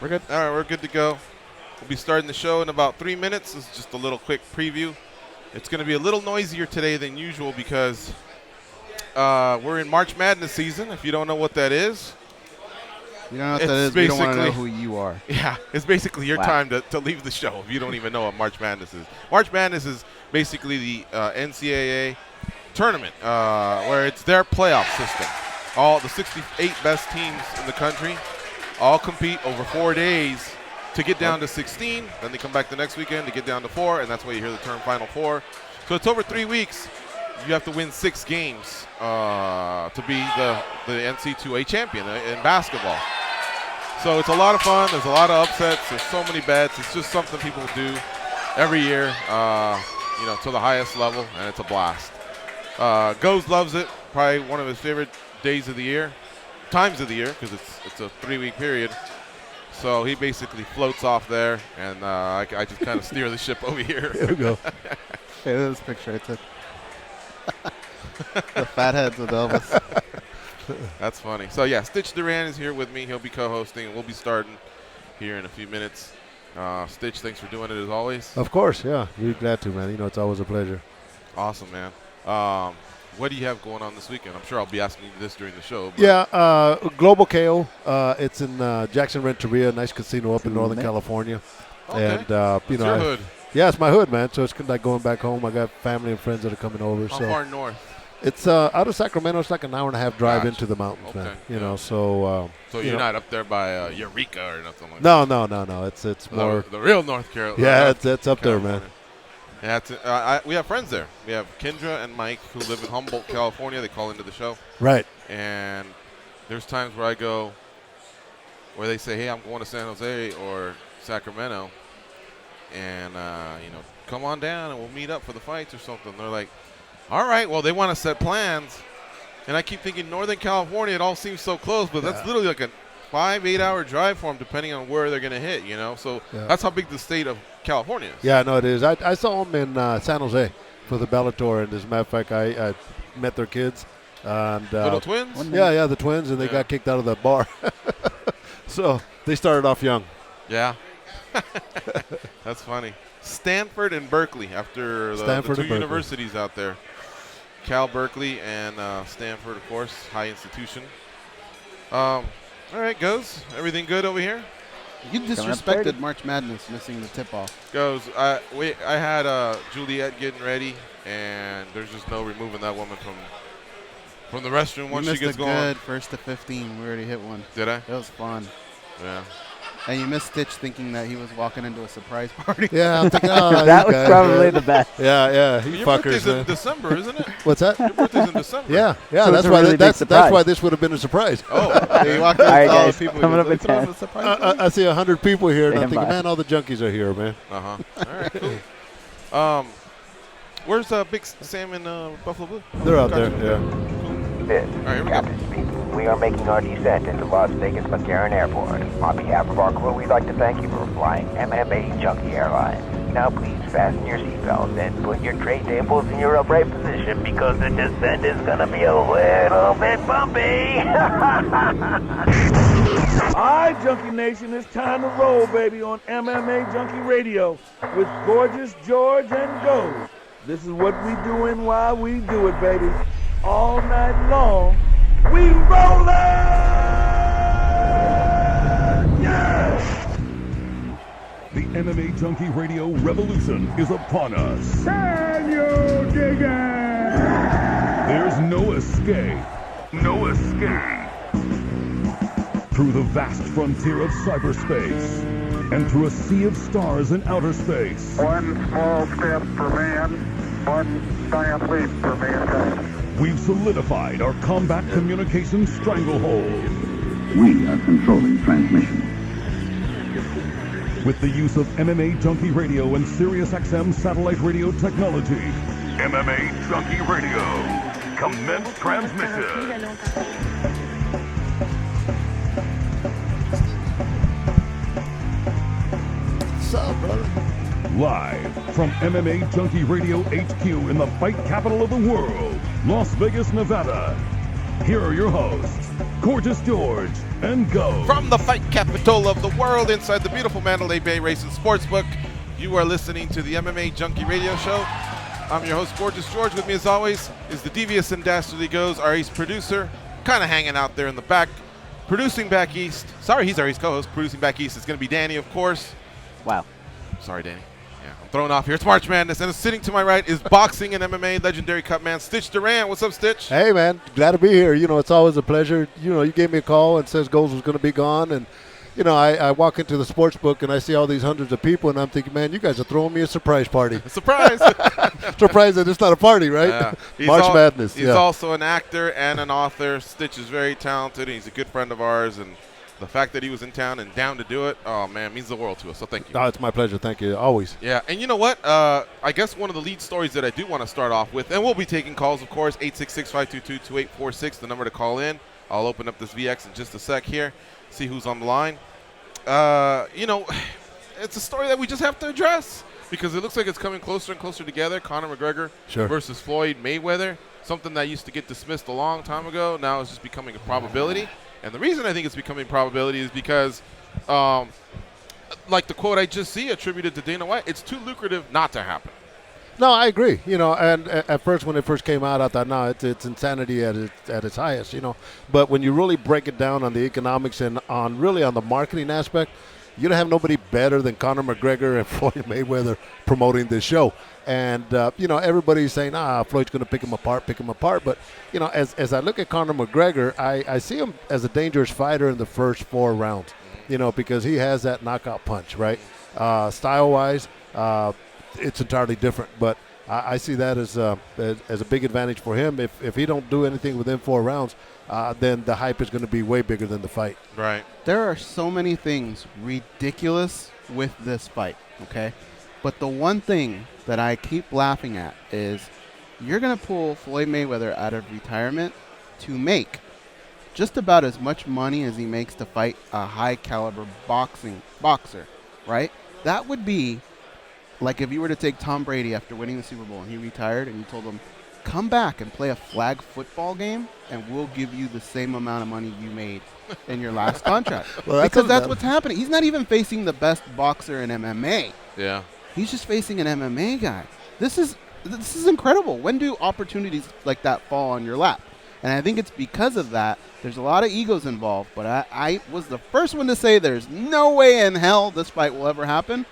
We're good. All right, we're good to go. We'll be starting the show in about 3 minutes. This is just a little quick preview. It's going to be a little noisier today than usual because we're in March Madness season. If you don't know what that is, you don't know what that is. We don't want to know who you are. Yeah, it's basically your time to leave the show if you don't even know what March Madness is. March Madness is basically the NCAA tournament where it's their playoff system. All the 68 best teams in the country all compete over 4 days to get down to 16. Then they come back the next weekend to get down to 4, and that's why you hear the term Final Four. So it's over 3 weeks. You have to win 6 games to be the NC2A champion in basketball. So it's a lot of fun. There's a lot of upsets. There's so many bets. It's just something people do every year, to the highest level, and it's a blast. Goes loves it. Probably one of his favorite times of the year, because it's a 3-week period. So he basically floats off there, and I just kind of steer the ship over here. Here we go. Hey, this picture I took. The fatheads with Elvis. That's funny. So, yeah, Stitch Duran is here with me. He'll be co-hosting, and we'll be starting here in a few minutes. Stitch, thanks for doing it as always. Of course, yeah. We're glad to, man. It's always a pleasure. Awesome, man. What do you have going on this weekend? I'm sure I'll be asking you this during the show. Yeah, Global KO. It's in Jackson Renteria, nice casino up in Northern California. Okay. And, it's your hood. Yeah, it's my hood, man. So it's like going back home. I got family and friends that are coming over. How far north? It's out of Sacramento. It's like an hour and a half drive into the mountains, man. So you're not up there by Eureka or nothing like that? No. It's more the real North Carolina. Yeah, it's up there, man. Yeah, we have friends there. We have Kendra and Mike who live in Humboldt, California. They call into the show. Right. And there's times where I go where they say, hey, I'm going to San Jose or Sacramento. And, come on down and we'll meet up for the fights or something. They're like, all right, well, they want to set plans. And I keep thinking Northern California, it all seems so close, but that's literally like a 5-8 hour drive for them depending on where they're going to hit, So that's how big the state of California is. Yeah, no, it is. I saw them in San Jose for the Bellator, and as a matter of fact, I met their kids. And, Little twins? Yeah, the twins, and they got kicked out of the bar. So they started off young. Yeah. That's funny. Stanford and Berkeley after the two universities out there. Cal Berkeley and Stanford, of course, high institution. All right, Goes. Everything good over here? You disrespected March Madness missing the tip-off. Goes. I had Juliet getting ready, and there's just no removing that woman from the restroom once she gets going. You missed a good 1st to 15. We already hit one. Did I? It was fun. Yeah. And you missed Stitch thinking that he was walking into a surprise party. Yeah, I'm thinking, oh, that was probably the best. Yeah, your birthday's in December, isn't it? What's that? Your birthday's in December. Yeah, so that's why that's why this would have been a surprise. Oh, you walked in with all the people. Coming up at 10. I see 100 people here, and I'm thinking, man, all the junkies are here, man. All right, cool. Where's Big Sam and Buffalo Blue? They're out there. Yeah. This All right, here we Captain go. speaking. We are making our descent into Las Vegas McGarren Airport. On behalf of our crew, we'd like to thank you for flying MMAjunkie Airlines. Now please fasten your seatbelts and put your tray tables in your upright position because the descent is going to be a little bit bumpy. Alright, Junkie Nation, it's time to roll, baby, on MMAjunkie Radio with Gorgeous George and Gold. This is what we doing while we do it, baby. All night long, we rollin'! Yes! The MMAjunkie Radio revolution is upon us. Can you dig it? There's no escape. No escape. Through the vast frontier of cyberspace and through a sea of stars in outer space. One small step for man, one giant leap for mankind. We've solidified our combat communication stranglehold. We are controlling transmission. With the use of MMAjunkie Radio and SiriusXM satellite radio technology. MMAjunkie Radio. Commence transmission. What's up, brother? Live from MMAjunkie Radio HQ in the fight capital of the world, Las Vegas, Nevada. Here are your hosts, Gorgeous George and Go. From the fight capital of the world inside the beautiful Mandalay Bay Racing Sportsbook, you are listening to the MMA Junkie Radio Show. I'm your host, Gorgeous George. With me, as always, is the devious and dastardly Goes, our ace producer, kind of hanging out there in the back, producing back east. Sorry, he's our ace co-host. Producing back east is going to be Danny, of course. Wow. Sorry, Danny. Yeah, I'm thrown off here. It's March Madness, and sitting to my right is boxing and MMA legendary cut man, Stitch Duran. What's up, Stitch? Hey, man. Glad to be here. You know, it's always a pleasure. You know, you gave me a call and says Goals was going to be gone, and you know, I walk into the sports book and I see all these hundreds of people, and I'm thinking, man, you guys are throwing me a surprise party. Surprise! Surprise that it's not a party, right? March Madness. He's also an actor and an author. Stitch is very talented, and he's a good friend of ours. And the fact that he was in town and down to do it, oh, man, means the world to us. So thank you. Oh, it's my pleasure. Thank you. Always. Yeah, and you know what? I guess one of the lead stories that I do want to start off with, and we'll be taking calls, of course, 866-522-2846, the number to call in. I'll open up this VX in just a sec here, see who's on the line. You know, it's a story that we just have to address because it looks like it's coming closer and closer together. Conor McGregor versus Floyd Mayweather, something that used to get dismissed a long time ago. Now it's just becoming a probability. And the reason I think it's becoming probability is because, like the quote I just see attributed to Dana White, it's too lucrative not to happen. No, I agree. You know, and at first when it first came out, I thought, no, it's insanity at its highest. You know, but when you really break it down on the economics and on the marketing aspect, you don't have nobody better than Conor McGregor and Floyd Mayweather promoting this show. And you know, everybody's saying, Floyd's going to pick him apart. But you know, as I look at Conor McGregor, I see him as a dangerous fighter in the first 4 rounds. You know, because he has that knockout punch, right? Style-wise. It's entirely different, but I see that as a big advantage for him. If he don't do anything within 4 rounds, then the hype is going to be way bigger than the fight. Right. There are so many things ridiculous with this fight, okay? But the one thing that I keep laughing at is you're going to pull Floyd Mayweather out of retirement to make just about as much money as he makes to fight a high-caliber boxer, right? That would be like if you were to take Tom Brady after winning the Super Bowl and he retired and you told him, come back and play a flag football game and we'll give you the same amount of money you made in your last contract. Well, because that's what's happening. He's not even facing the best boxer in MMA. Yeah. He's just facing an MMA guy. This is incredible. When do opportunities like that fall on your lap? And I think it's because of that. There's a lot of egos involved, but I was the first one to say there's no way in hell this fight will ever happen.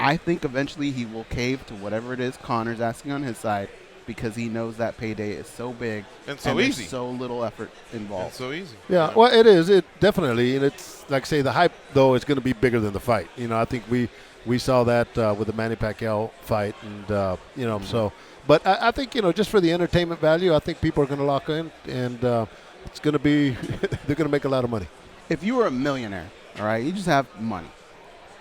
I think eventually he will cave to whatever it is Conor's asking on his side because he knows that payday is so big and so easy. There's so little effort involved. It's so easy. Yeah, well, it is. It definitely, and it's like say the hype though is going to be bigger than the fight. You know, I think we saw that with the Manny Pacquiao fight, and you know, so. But I think just for the entertainment value, I think people are going to lock in, and it's going to be they're going to make a lot of money. If you were a millionaire, all right, you just have money.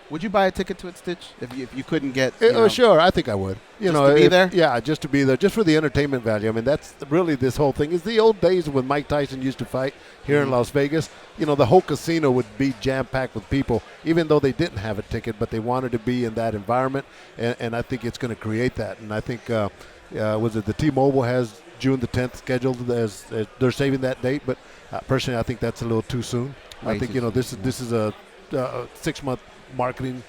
Would you buy a ticket to it, Stitch, if you couldn't get? Sure, I think I would. To be there? Yeah, just to be there, just for the entertainment value. I mean, that's really this whole thing. It's the old days when Mike Tyson used to fight here in Las Vegas. You know, the whole casino would be jam-packed with people, even though they didn't have a ticket, but they wanted to be in that environment, and I think it's going to create that. And I think, was it the T-Mobile has June the 10th scheduled as they're saving that date, but personally, I think that's a little too soon. I think, this is a 6-month marketing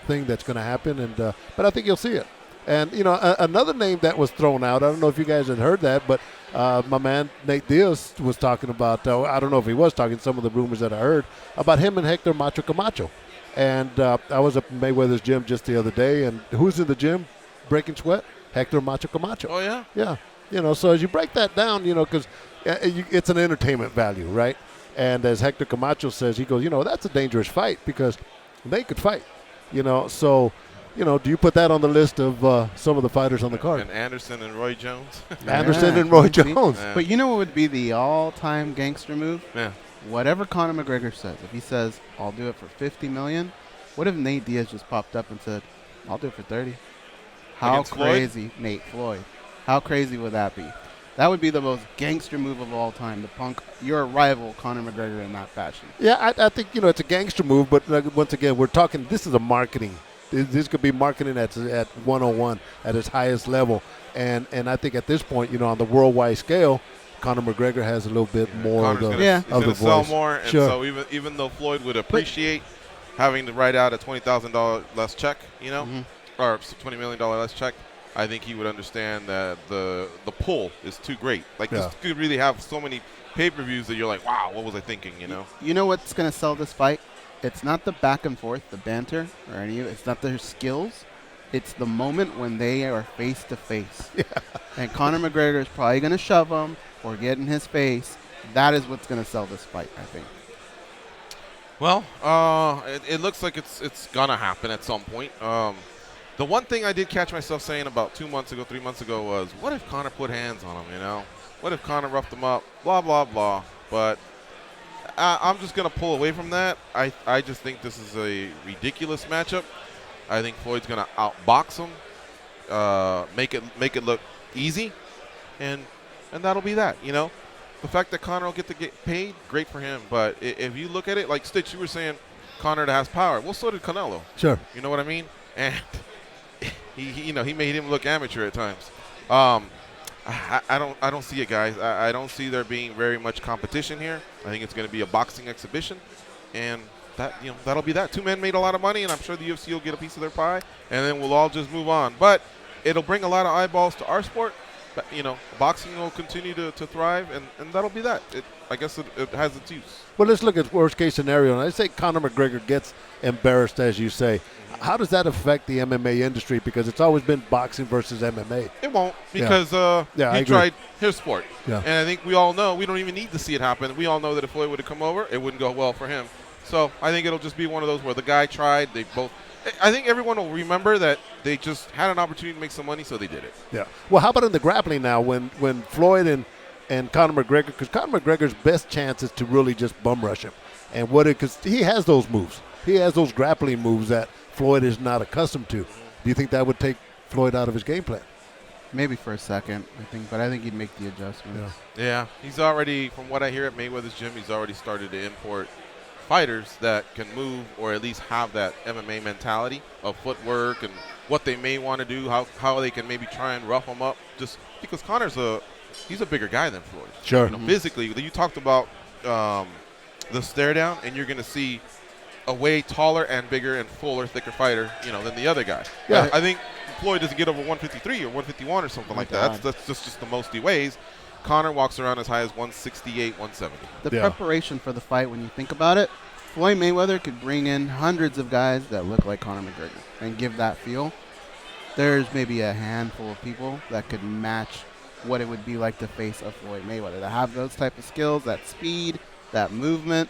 thing that's going to happen, and but I think you'll see it. And another name that was thrown out, I don't know if you guys had heard that, but my man Nate Diaz was talking about, I don't know if he was talking, some of the rumors that I heard about him and Hector Macho Camacho. And I was up in Mayweather's gym just the other day, and who's in the gym breaking sweat? Hector Macho Camacho. Oh yeah. Yeah. So as you break that down, because it's an entertainment value, right? And as Hector Camacho says, he goes, that's a dangerous fight because they could fight, So, do you put that on the list of some of the fighters on the card? And Anderson and Roy Jones. Anderson and Roy Jones. But you know what would be the all-time gangster move? Yeah. Whatever Conor McGregor says. If he says, I'll do it for $50 million, what if Nate Diaz just popped up and said, I'll do it for 30? How Against crazy, Floyd? Nate Floyd. How crazy would that be? That would be the most gangster move of all time, to punk your rival, Conor McGregor, in that fashion. Yeah, I think, it's a gangster move, but once again, we're talking, this is a marketing. This could be marketing at 101 at its highest level. And I think at this point, on the worldwide scale, Conor McGregor has a little bit more Connor's of the, gonna, he's of the gonna sell voice. more, and Sure. so even though Floyd would appreciate having to write out a $20,000 less check, or $20 million less check, I think he would understand that the pull is too great. Like this could really have so many pay-per-views that you're like, wow, what was I thinking? You know what's gonna sell this fight? It's not the back and forth, the banter, or any of it. It's not their skills. It's the moment when they are face to face. And Conor McGregor is probably gonna shove him or get in his face. That is what's gonna sell this fight, I think. Well, it looks like it's gonna happen at some point. The one thing I did catch myself saying about 3 months ago was, what if Conor put hands on him, What if Conor roughed him up? Blah, blah, blah. But I'm just going to pull away from that. I just think this is a ridiculous matchup. I think Floyd's going to outbox him, make it look easy, and that'll be that, The fact that Conor will get to get paid, great for him. But if you look at it, like Stitch, you were saying Conor has power. Well, so did Canelo. Sure. You know what I mean? And he made him look amateur at times. I don't see it, guys. I don't see there being very much competition here. I think it's going to be a boxing exhibition, and that'll be that. Two men made a lot of money, and I'm sure the UFC will get a piece of their pie, and then we'll all just move on. But it'll bring a lot of eyeballs to our sport. But, boxing will continue to thrive, and that'll be that. I guess it has its use. Well, let's look at worst case scenario. And I say Conor McGregor gets embarrassed, as you say. How does that affect the MMA industry? Because it's always been boxing versus MMA. It won't, because he tried his sport. Yeah. And I think we all know, we don't even need to see it happen. We all know that if Floyd would have come over, it wouldn't go well for him. So I think it'll just be one of those where the guy tried, I think everyone will remember that they just had an opportunity to make some money, so they did it. Yeah. Well, how about in the grappling now when Floyd and Conor McGregor, because Conor McGregor's best chance is to really just bum rush him. And because he has those moves. He has those grappling moves that Floyd is not accustomed to. Do you think that would take Floyd out of his game plan? Maybe for a second, but I think he'd make the adjustments. Yeah. He's already, from what I hear at Mayweather's gym, he's already started to import fighters that can move or at least have that MMA mentality of footwork and what they may want to do, how they can maybe try and rough him up. Just because Conor's he's a bigger guy than Floyd. Sure. Physically, you talked about the stare down, and you're going to see a way taller and bigger and fuller, thicker fighter, than the other guy. Yeah. I think Floyd doesn't get over 153 or 151 or something like that. That's just the most he weighs. Conor walks around as high as 168, 170. The preparation for the fight, when you think about it, Floyd Mayweather could bring in hundreds of guys that look like Conor McGregor and give that feel. There's maybe a handful of people that could match what it would be like to face a Floyd Mayweather, that have those type of skills, that speed, that movement.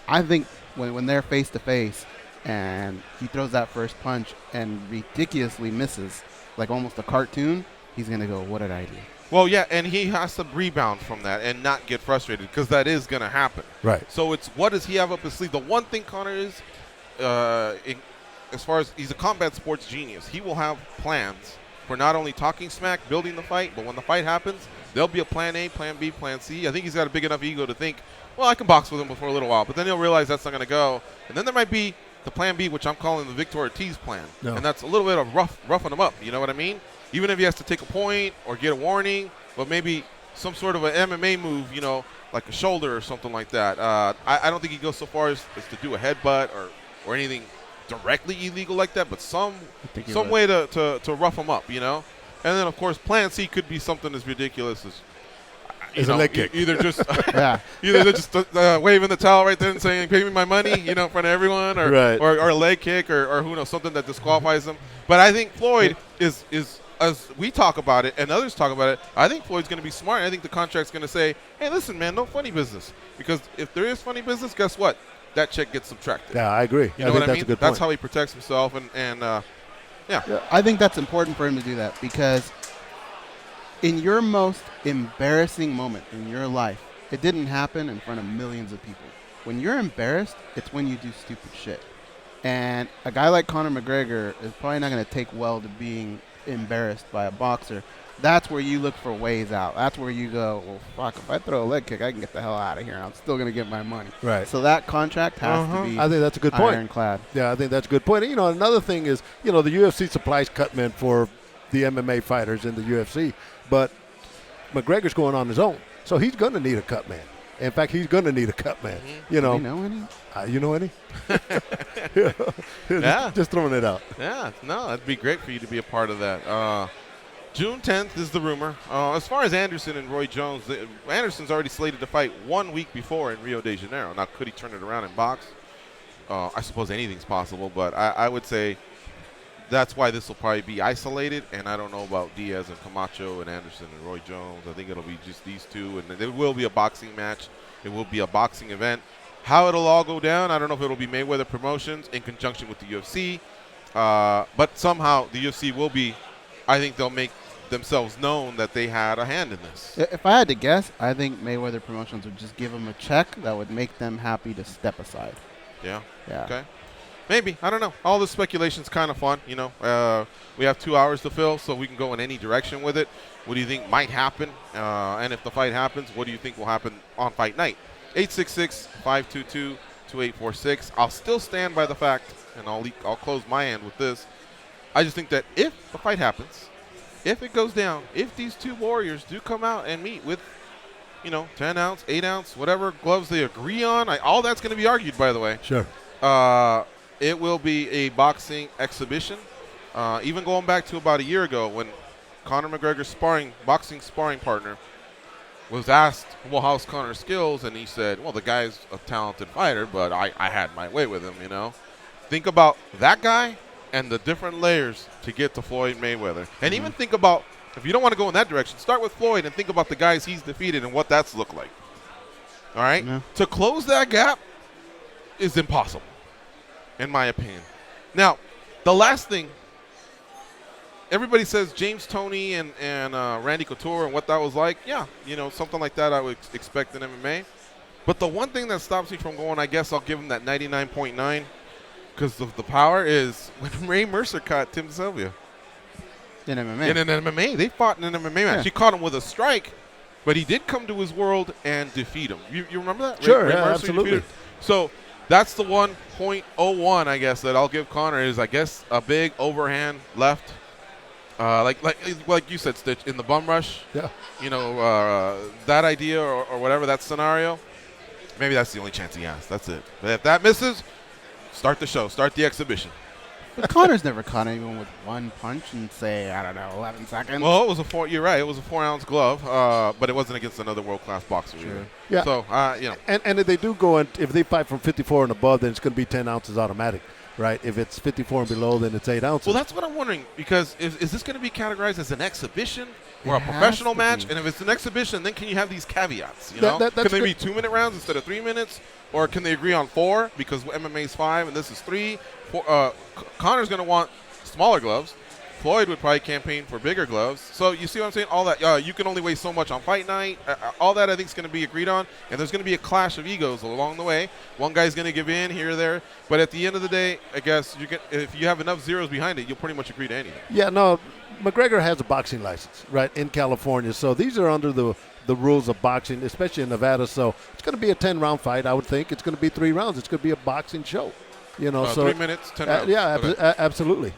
I think when they're face to face and he throws that first punch and ridiculously misses, like almost a cartoon, he's going to go, what did I do? Well, yeah, and he has to rebound from that and not get frustrated, because that is going to happen. Right. So it's, what does he have up his sleeve? The one thing Conor is, as far as he's a combat sports genius, he will have plans for not only talking smack, building the fight, but when the fight happens, there'll be a plan A, plan B, plan C. I think he's got a big enough ego to think, well, I can box with him for a little while, but then he'll realize that's not going to go. And then there might be the plan B, which I'm calling the Victor Ortiz plan. No. And that's a little bit of roughing him up, you know what I mean? Even if he has to take a point or get a warning, but maybe some sort of an MMA move, like a shoulder or something like that. I don't think he goes so far as to do a headbutt or anything directly illegal like that, but some way to rough him up, And then, of course, plan C could be something as ridiculous as a leg kick. Either just waving the towel right there and saying, pay me my money, in front of everyone, or a leg kick, or who knows, something that disqualifies him. But I think Floyd is as we talk about it and others talk about it, I think Floyd's going to be smart. I think the contract's going to say, hey, listen, man, no funny business. Because if there is funny business, guess what? That check gets subtracted. Yeah, I agree. You know what I mean? That's a good point. That's how he protects himself. And I think that's important for him to do that, because in your most embarrassing moment in your life, it didn't happen in front of millions of people. When you're embarrassed, it's when you do stupid shit. And a guy like Conor McGregor is probably not going to take well to being embarrassed by a boxer. That's where you look for ways out. That's where you go, well, fuck, if I throw a leg kick, I can get the hell out of here, and I'm still going to get my money. Right. So that contract has to be I think that's a good point. ironclad. Yeah, I think that's a good point. Another thing is, the UFC supplies cutmen for the MMA fighters in the UFC, but McGregor's going on his own. So he's going to need a cut man. In fact, he's going to need a cut man. You know. Do we know any? You know any? Yeah. Just throwing it out. Yeah, no, that'd be great for you to be a part of that. June 10th is the rumor. As far as Anderson and Roy Jones, Anderson's already slated to fight 1 week before in Rio de Janeiro. Now, could he turn it around in box? I suppose anything's possible, but I would say that's why this will probably be isolated, and I don't know about Diaz and Camacho and Anderson and Roy Jones. I think it'll be just these two, and there will be a boxing match. It will be a boxing event. How it'll all go down, I don't know if it'll be Mayweather Promotions in conjunction with the UFC, but somehow the UFC will be, I think they'll make themselves known that they had a hand in this. If I had to guess, I think Mayweather Promotions would just give them a check that would make them happy to step aside. Yeah? Yeah. Okay. Maybe. I don't know. All this speculation's kind of fun, you know. We have 2 hours to fill, so we can go in any direction with it. What do you think might happen? And if the fight happens, what do you think will happen on fight night? 866-522-2846. I'll still stand by the fact, and I'll close my end with this. I just think that if the fight happens, if it goes down, if these two warriors do come out and meet with, 10 ounce, 8 ounce, whatever gloves they agree on, all that's going to be argued, by the way. Sure. It will be a boxing exhibition. Even going back to about a year ago when Conor McGregor's boxing sparring partner was asked, well, how's Conor's skills? And he said, well, the guy's a talented fighter, but I had my way with him, Think about that guy and the different layers to get to Floyd Mayweather. And even think about, if you don't want to go in that direction, start with Floyd and think about the guys he's defeated and what that's looked like. All right? Yeah. To close that gap is impossible, in my opinion. Now, the last thing, everybody says James Toney and Randy Couture and what that was like. Yeah, something like that I would expect in MMA. But the one thing that stops me from going, I guess I'll give him that 99.9 because of the power, is when Ray Mercer caught Tim Sylvia. In MMA. In an MMA. They fought in an MMA match. Yeah. He caught him with a strike, but he did come to his world and defeat him. You remember that? Sure, Ray yeah, Mercer absolutely. defeated. So that's the 1.01, I guess, that I'll give Conor is, I guess, a big overhand left. Like you said, Stitch, in the bum rush. Yeah. That idea or whatever, that scenario, maybe that's the only chance he has. That's it. But if that misses, start the show. Start the exhibition. But Conor's never caught anyone with one punch in, say, 11 seconds. Well, you're right. It was a 4-ounce glove, but it wasn't against another world-class boxer either. Yeah. So, And if they do go in, if they fight from 54 and above, then it's going to be 10 ounces automatic, right? If it's 54 and below, then it's 8 ounces. Well, that's what I'm wondering, because is this going to be categorized as an exhibition or It a professional has to match? be. And if it's an exhibition, then can you have these caveats? That's Can they be good. 2-minute rounds instead of 3 minutes? Or can they agree on 4 because MMA is 5 and this is 3? Conor's going to want smaller gloves. Floyd would probably campaign for bigger gloves. So you see what I'm saying? All that, you can only weigh so much on fight night. All that I think is going to be agreed on. And there's going to be a clash of egos along the way. One guy's going to give in here or there. But at the end of the day, I guess if you have enough zeros behind it, you'll pretty much agree to anything. Yeah, no, McGregor has a boxing license, right, in California. So these are under the rules of boxing, especially in Nevada. So it's going to be a 10-round fight, I would think. It's going to be 3 rounds. It's going to be a boxing show. So 3 minutes, 10 rounds. Yeah, Okay. absolutely.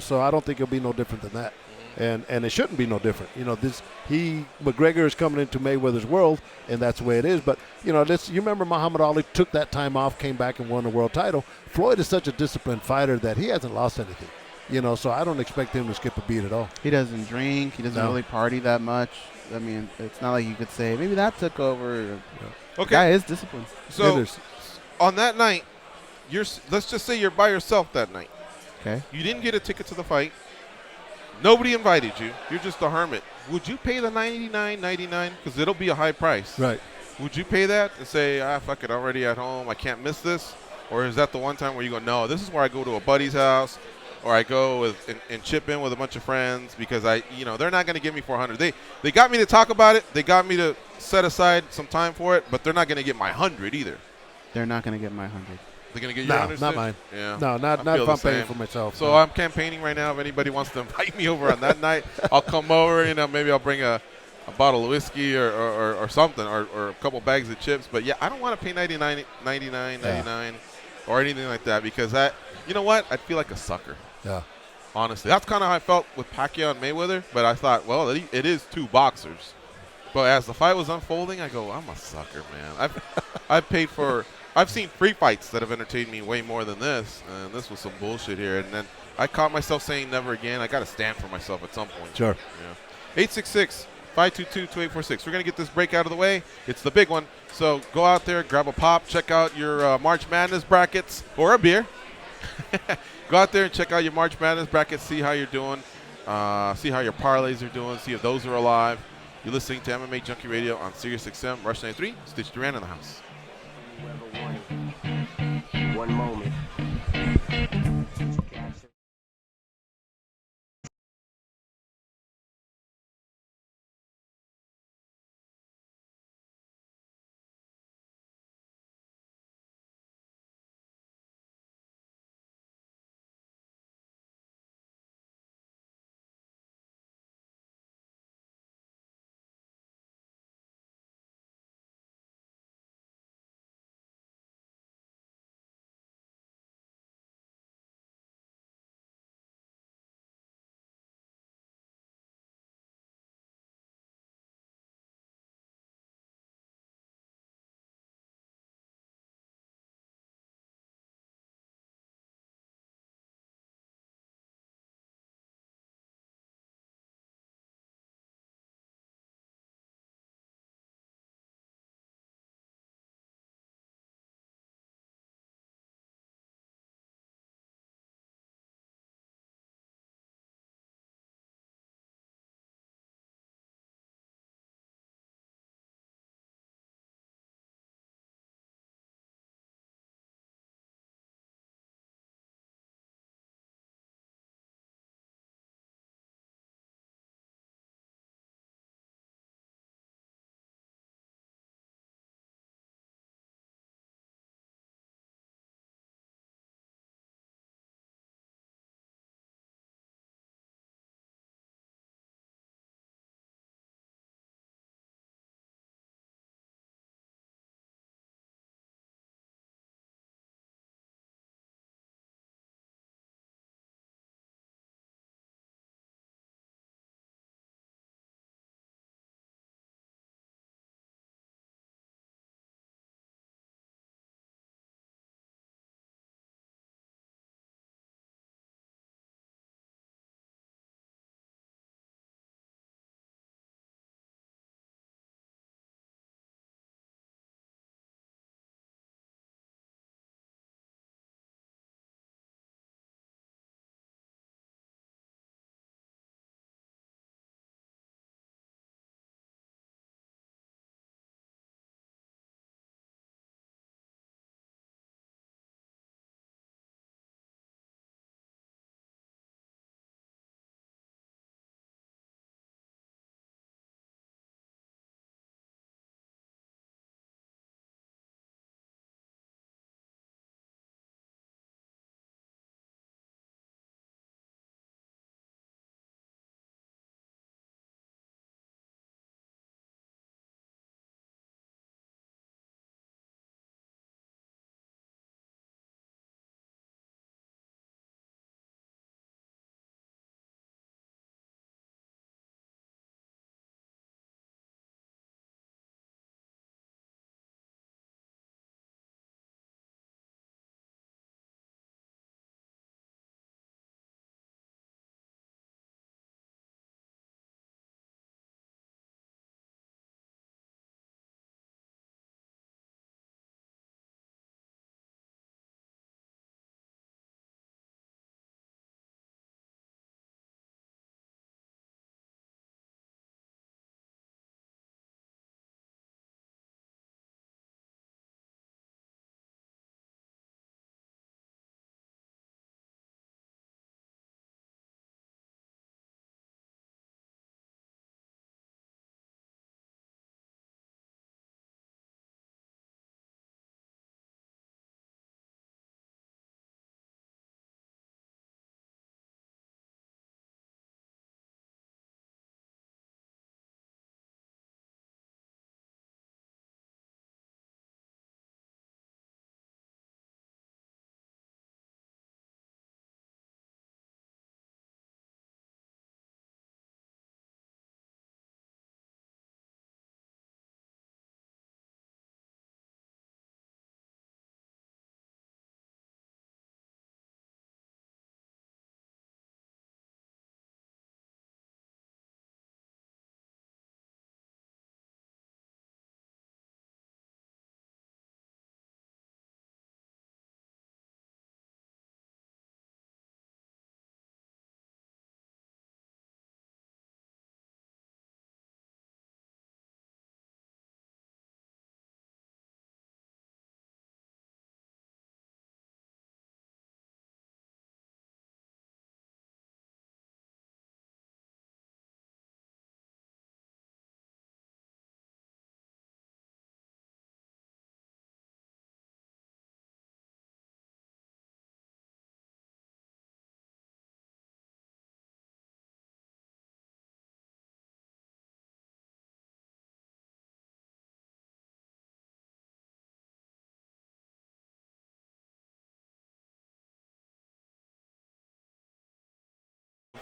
So I don't think it'll be no different than that. And it shouldn't be no different. McGregor is coming into Mayweather's world, and that's the way it is. But, you remember Muhammad Ali took that time off, came back and won the world title. Floyd is such a disciplined fighter that he hasn't lost anything. So I don't expect him to skip a beat at all. He doesn't drink. He doesn't really party that much. I mean, it's not like you could say, maybe that took over. The guy is disciplined. So on that night, let's just say you're by yourself that night. Okay. You didn't get a ticket to the fight. Nobody invited you. You're just a hermit. Would you pay the $99.99? Because it'll be a high price. Right. Would you pay that and say, fuck it, I'm already at home. I can't miss this? Or is that the one time where you go, no, this is where I go to a buddy's house, or I go and chip in with a bunch of friends because they're not going to give me $400. They got me to talk about it. They got me to set aside some time for it, but they're not going to get my 100 either. They're not going to get my 100. They're going to get your 100? Not mine. Yeah. No, not if I'm paying for myself. So I'm campaigning right now. If anybody wants to invite me over on that night, I'll come over. Maybe I'll bring a bottle of whiskey or something, or a couple bags of chips. But, yeah, I don't want to pay $99 or anything like that because you know what? I'd feel like a sucker. Yeah. Honestly. That's kind of how I felt with Pacquiao and Mayweather. But I thought, well, it is 2 boxers. But as the fight was unfolding, I go, I'm a sucker, man. I've seen free fights that have entertained me way more than this, and this was some bullshit here. And then I caught myself saying never again. I got to stand for myself at some point. Sure. Yeah. 866-522-2846. We're going to get this break out of the way. It's the big one. So go out there, grab a pop, check out your March Madness brackets, or a beer. Go out there and check out your March Madness brackets, see how you're doing, see how your parlays are doing, see if those are alive. You're listening to MMA Junkie Radio on Sirius XM, Rush 93, Stitch Duran in the house. One moment.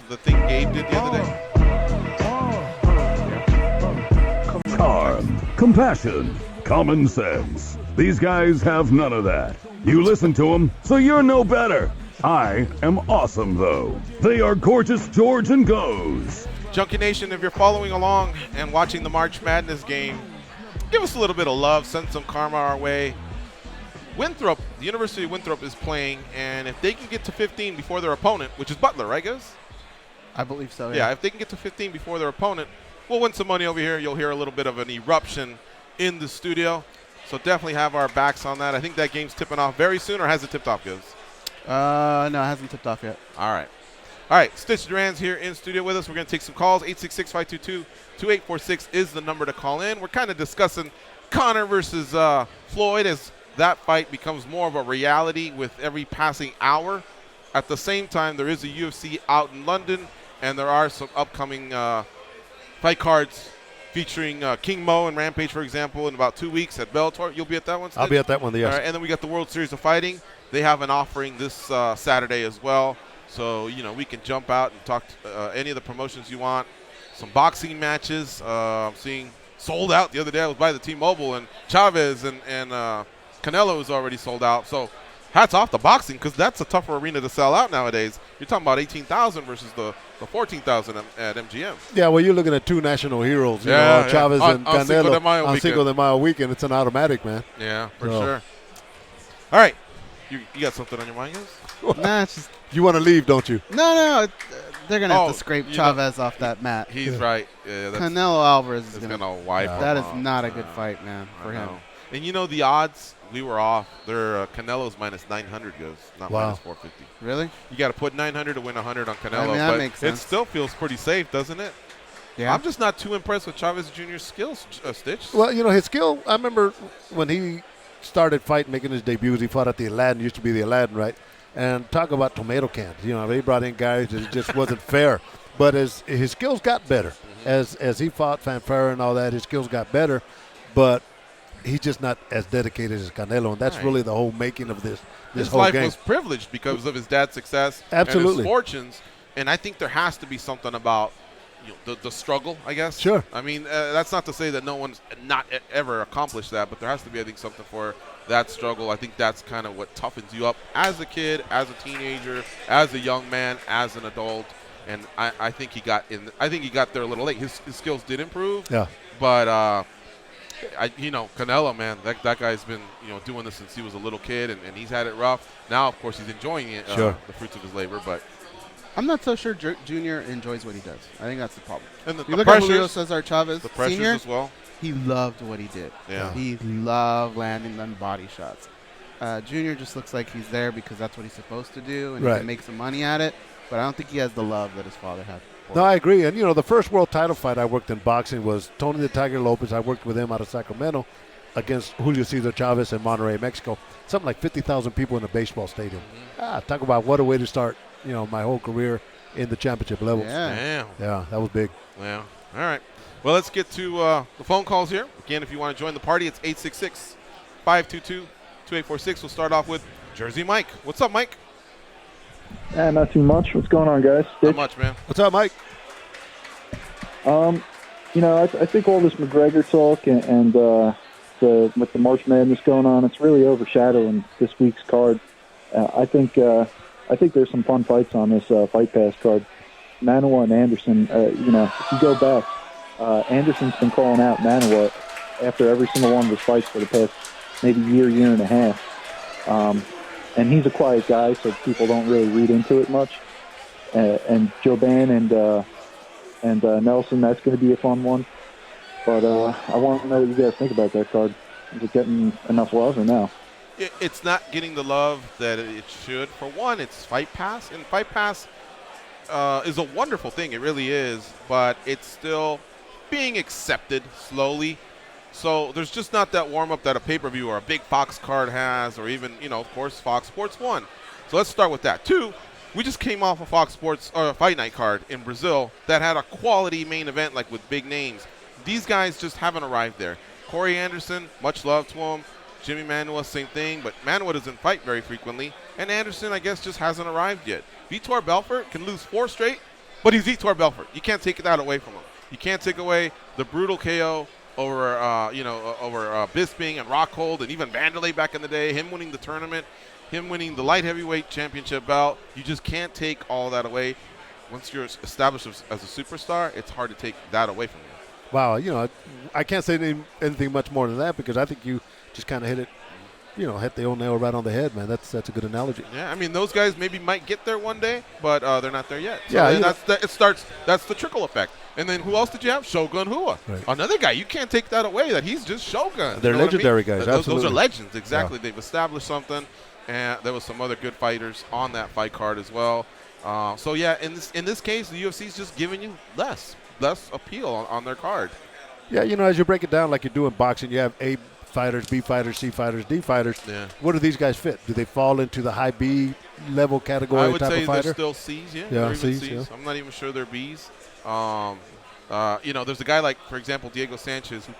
the thing Gabe did the other day? Charm, compassion, common sense. These guys have none of that. You listen to them, so you're no better. I am awesome, though. They are Gorgeous George and Goes. Junkie Nation, if you're following along and watching the March Madness game, give us a little bit of love, send some karma our way. Winthrop, the University of Winthrop is playing, and if they can get to 15 before their opponent, which is Butler, right, guys? I believe so. Yeah, if they can get to 15 before their opponent, we'll win some money over here. You'll hear a little bit of an eruption in the studio. So definitely have our backs on that. I think that game's tipping off very soon, or has it tipped off, Gibbs? No, it hasn't tipped off yet. All right. All right, Stitch Duran's here in studio with us. We're going to take some calls. 866-522-2846 is the number to call in. We're kind of discussing Conor versus Floyd as that fight becomes more of a reality with every passing hour. At the same time, there is a UFC out in London, and there are some upcoming fight cards featuring King Mo and Rampage, for example, in about 2 weeks at Bellator. You'll be at that one, Stitch? I'll be at that one, yes. All right, and then we got the World Series of Fighting. They have an offering this Saturday as well. So, we can jump out and talk to any of the promotions you want. Some boxing matches. I'm seeing sold out. The other day I was by the T-Mobile, and Chavez and Canelo is already sold out. So hats off to boxing, because that's a tougher arena to sell out nowadays. You're talking about 18,000 versus the 14,000 at MGM. Yeah, well, you're looking at two national heroes, Chavez and on Canelo on Cinco de Mayo weekend. It's an automatic, man. Yeah, for sure. All right. You got something on your mind, guys? Nah, it's just You want to leave, don't you? no. They're gonna have to scrape Chavez off that mat. He's right. Yeah, Canelo Alvarez is gonna wipe him. That is off. not a good fight, man, for him. And the odds, we were off. They're Canelo's minus 900 goes, not minus 450. Really? You got to put 900 to win 100 on Canelo. I mean, that but makes sense. It still feels pretty safe, doesn't it? Yeah. I'm just not too impressed with Chavez Jr.'s skills, Stitch. Well, his skill, I remember when he started fighting, making his debuts, he fought at the Aladdin, used to be the Aladdin, right? And talk about tomato cans. They brought in guys that just wasn't fair. But as his skills got better, as he fought Fanfare and all that, his skills got better. But he's just not as dedicated as Canelo, and that's really the whole making of this his whole life game. was privileged because of his dad's success Absolutely. and his fortunes. And I think there has to be something about the struggle, I guess. Sure. I mean, that's not to say that no one's not ever accomplished that, but there has to be, I think, something for that struggle. I think that's kind of what toughens you up as a kid, as a teenager, as a young man, as an adult. And I think he got there a little late. His skills did improve. Yeah. But Canelo, man, that guy's been doing this since he was a little kid, and he's had it rough. Now, of course, he's enjoying it, Sure. the fruits of his labor. But I'm not so sure Junior enjoys what he does. I think that's the problem. And you the look at pressures, Julio Cesar Chavez the pressures Sr., as well. he loved what he did. Yeah. He loved landing them body shots. Junior just looks like he's there because that's what he's supposed to do, and he can make some money at it. But I don't think he has the love that his father had. No, I agree. And, the first world title fight I worked in boxing was Tony the Tiger Lopez. I worked with him out of Sacramento against Julio Cesar Chavez in Monterrey, Mexico. Something like 50,000 people in a baseball stadium. Talk about what a way to start, my whole career in the championship levels. Yeah. Damn. Yeah, that was big. Yeah. All right. Well, let's get to the phone calls here. Again, if you want to join the party, it's 866-522-2846. We'll start off with Jersey Mike. What's up, Mike? Not too much. What's going on, guys? Not much, man. What's up, Mike? I think all this McGregor talk and with the March Madness going on, it's really overshadowing this week's card. I think there's some fun fights on this Fight Pass card. Manawa and Anderson. If you go back, Anderson's been calling out Manawa after every single one of his fights for the past maybe year and a half. And he's a quiet guy, so people don't really read into it much. And Joban and Nelson, that's going to be a fun one. But I want to know what you guys think about that card. Is it getting enough love or no? It's not getting the love that it should. For one, it's Fight Pass, and Fight Pass is a wonderful thing. It really is, but it's still being accepted slowly. So there's just not that warm-up that a pay-per-view or a big Fox card has, or even, of course, Fox Sports 1. So let's start with that. 2, we just came off a Fox Sports or a Fight Night card in Brazil that had a quality main event, like with big names. These guys just haven't arrived there. Corey Anderson, much love to him. Jimmy Manuwa, same thing, but Manuwa doesn't fight very frequently. And Anderson, I guess, just hasn't arrived yet. Vitor Belfort can lose 4 straight But he's Vitor Belfort. You can't take that away from him. You can't take away the brutal KO over Bisping and Rockhold and even Vanderlei back in the day. Him winning the tournament, him winning the light heavyweight championship belt. You just can't take all that away. Once you're established as a superstar, it's hard to take that away from you. Wow, I can't say anything much more than that because I think you just kind of hit it, hit the old nail right on the head, man. That's a good analogy. Yeah, I mean, those guys maybe might get there one day, but they're not there yet. So yeah, that's the trickle effect. And then who else did you have? Shogun Rua. Right. Another guy. You can't take that away that he's just Shogun. They're legendary guys, absolutely. Those are legends, exactly. Yeah. They've established something, and there was some other good fighters on that fight card as well. So, yeah, in this case, the UFC is just giving you less appeal on their card. Yeah, as you break it down like you do in boxing, you have A fighters, B fighters, C fighters, D fighters. Yeah. Where do these guys fit? Do they fall into the high B level category I would type say of fighter? they're still C's, yeah. Yeah, They're even C's, yeah. I'm not even sure they're B's. There's a guy like, for example, Diego Sanchez, who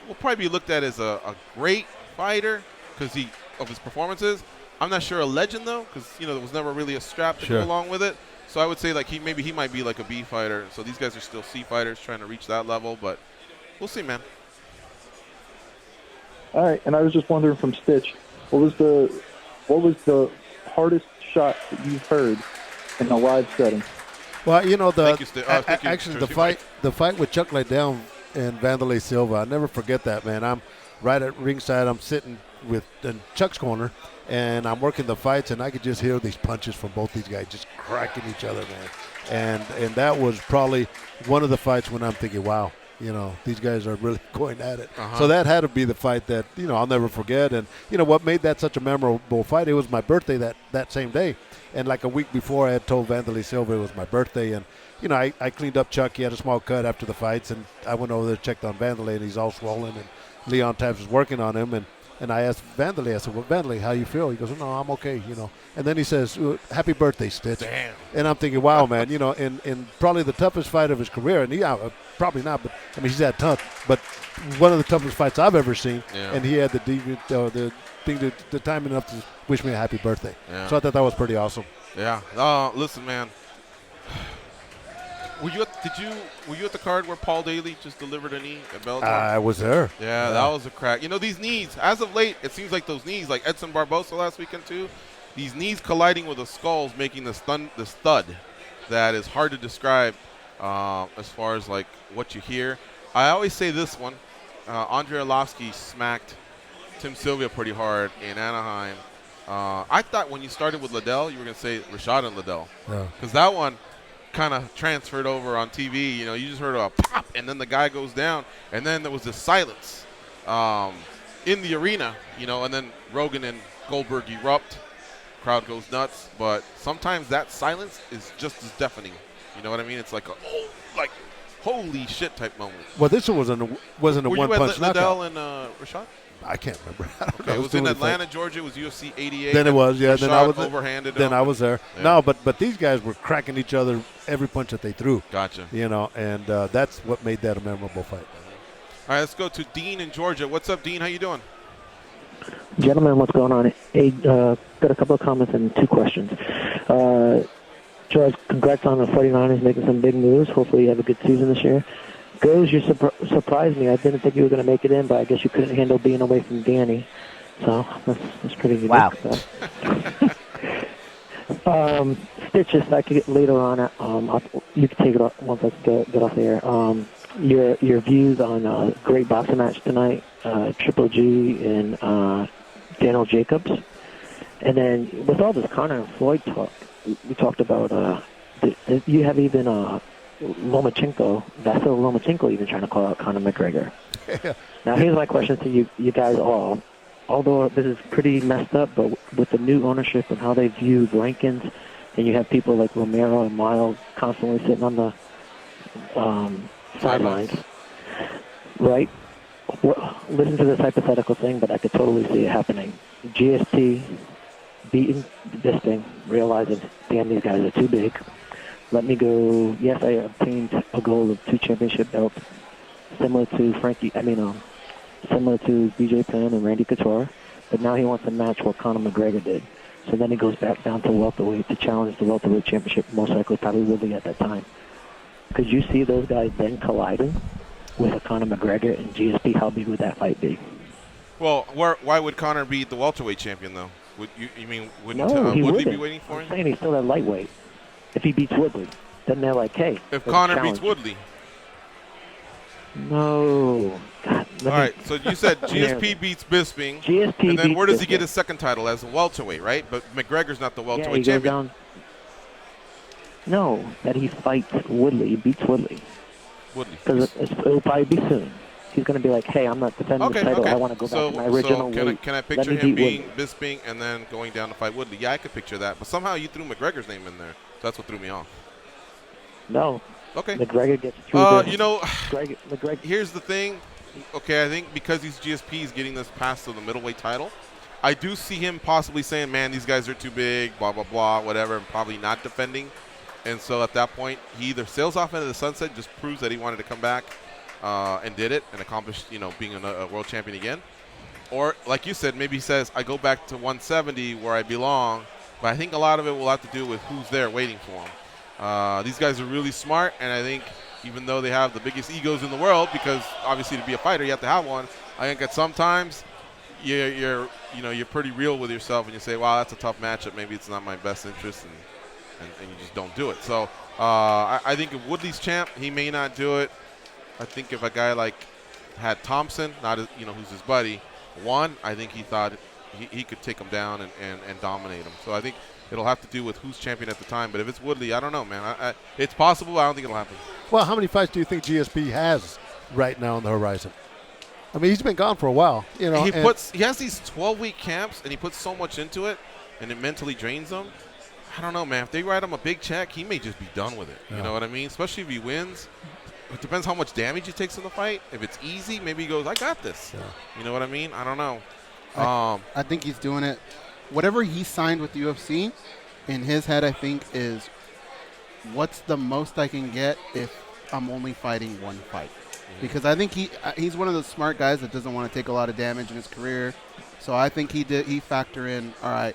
will probably be looked at as a great fighter because of his performances. I'm not sure a legend, though, because, there was never really a strap to go along with it. So I would say, like, he might be like a B fighter. So these guys are still C fighters trying to reach that level, but we'll see, man. All right, and I was just wondering from Stitch, what was the hardest shot that you've heard in a live setting? Well, the fight with Chuck Liddell and Vanderlei Silva, I never forget that, man. I'm right at ringside. I'm sitting in Chuck's corner, and I'm working the fights, and I could just hear these punches from both these guys just cracking each other, man. And that was probably one of the fights when I'm thinking, wow, these guys are really going at it. Uh-huh. So that had to be the fight that, I'll never forget. And, what made that such a memorable fight, it was my birthday that same day. And like a week before, I had told Vanderlei Silva it was my birthday. And, I cleaned up Chuck. He had a small cut after the fights. And I went over there, checked on Vanderlei, and he's all swollen. And Leon Tabbs was working on him. And I asked Vanderlei, I said, well, Vanderlei, how you feel? He goes, no, I'm okay, And then he says, happy birthday, Stitch. Damn. And I'm thinking, wow, man, in probably the toughest fight of his career, and probably not, but, he's that tough, but one of the toughest fights I've ever seen, and he had the time enough to wish me a happy birthday. Yeah. So I thought that was pretty awesome. Yeah. Listen, man. Were you at the card where Paul Daly just delivered a knee at Bellator? I was there. Yeah, that was a crack. These knees, as of late, it seems like those knees, like Edson Barbosa last weekend too, these knees colliding with the skulls making this thud that is hard to describe as far as like what you hear. I always say this one. Andrei Arlovsky smacked Tim Sylvia pretty hard in Anaheim. I thought when you started with Liddell, you were going to say Rashad and Liddell. Because that one kind of transferred over on TV. You just heard a pop, and then the guy goes down, and then there was this silence in the arena, and then Rogan and Goldberg erupt. Crowd goes nuts, but sometimes that silence is just as deafening. You know what I mean? It's like holy shit type moment. Well, this one wasn't a one-punch knockout. Liddell and Rashad? I can't remember. It was in Atlanta, Georgia. It was UFC 88. Then it was, yeah. Then I was overhanded. Then I was there. Yeah. No, but these guys were cracking each other every punch that they threw. Gotcha. And that's what made that a memorable fight. All right, let's go to Dean in Georgia. What's up, Dean? How you doing? Gentlemen, what's going on? Hey, got a couple of comments and two questions. George, congrats on the 49ers making some big moves. Hopefully you have a good season this year. Goes, you surprised me. I didn't think you were going to make it in, but I guess you couldn't handle being away from Danny. So that's pretty good. Wow. Stitch, if I could get later on, you can take it off once I get off the air. Your views on a great boxing match tonight, Triple G and Daniel Jacobs. And then with all this Conor and Floyd talk, we talked about you have even Vasyl Lomachenko even trying to call out Conor McGregor. Now here's my question to you guys all. Although this is pretty messed up, but with the new ownership and how they view rankings, and you have people like Romero and Miles constantly sitting on the sidelines, right? Listen to this hypothetical thing, but I could totally see it happening. GSP beating this thing, realizing, damn, these guys are too big. Let me go. Yes, I obtained a goal of 2 championship belts, similar to similar to BJ Penn and Randy Couture, but now he wants a match what Conor McGregor did. So then he goes back down to welterweight to challenge the welterweight championship, most likely probably Woodley at that time. Could you see those guys then colliding with a Conor McGregor and GSP? How big would that fight be? Well, why would Conor be the welterweight champion, though? Would you mean wouldn't No, he Woodley wouldn't. be waiting for him? I'm saying he's still at lightweight. If he beats Woodley, then they're like, hey. If Conor beats Woodley. No. God, All right, so you said GSP beats Bisping. GSP and then beats where does he get Bisping. his second title? As a welterweight, right? But McGregor's not the Yeah, welterweight he goes champion. down. No, that he fights Woodley. He beats Woodley. Woodley. Because it'll probably be soon. He's going to be like, hey, I'm not defending the title. I want to go back to my original weight. Can I Let picture me him beat being Woodley. Bisping and then going down to fight Woodley? Yeah, I could picture that. But somehow you threw McGregor's name in there. So that's what threw me off. No. Okay. McGregor gets through this. You know, McGregor. Here's the thing. Okay, I think because he's GSP, he's getting this pass to the middleweight title. I do see him possibly saying, man, these guys are too big, blah, blah, blah, whatever, and probably not defending. And so at that point, he either sails off into the sunset, just proves that he wanted to come back and did it and accomplished, being a world champion again. Or, like you said, maybe he says, I go back to 170 where I belong. But I think a lot of it will have to do with who's there waiting for him. These guys are really smart, and I think even though they have the biggest egos in the world, because obviously to be a fighter you have to have one, I think that sometimes you're pretty real with yourself and you say, wow, that's a tough matchup. Maybe it's not my best interest, and you just don't do it. So I think if Woodley's champ, he may not do it. I think if a guy like had Thompson, who's his buddy, won, I think he thought he could take him down and dominate him. So I think it'll have to do with who's champion at the time. But if it's Woodley, I don't know, man. It's possible. I don't think it'll happen. Well, how many fights do you think GSP has right now on the horizon? I mean, he's been gone for a while. He has these 12-week camps, and he puts so much into it, and it mentally drains him. I don't know, man. If they write him a big check, he may just be done with it. Yeah. You know what I mean? Especially if he wins. It depends how much damage he takes in the fight. If it's easy, maybe he goes, I got this. Yeah. You know what I mean? I don't know. I think he's doing it. Whatever he signed with the UFC, in his head, I think, is what's the most I can get if I'm only fighting one fight. Mm-hmm. Because I think he's one of those smart guys that doesn't want to take a lot of damage in his career. So I think he factor in, all right,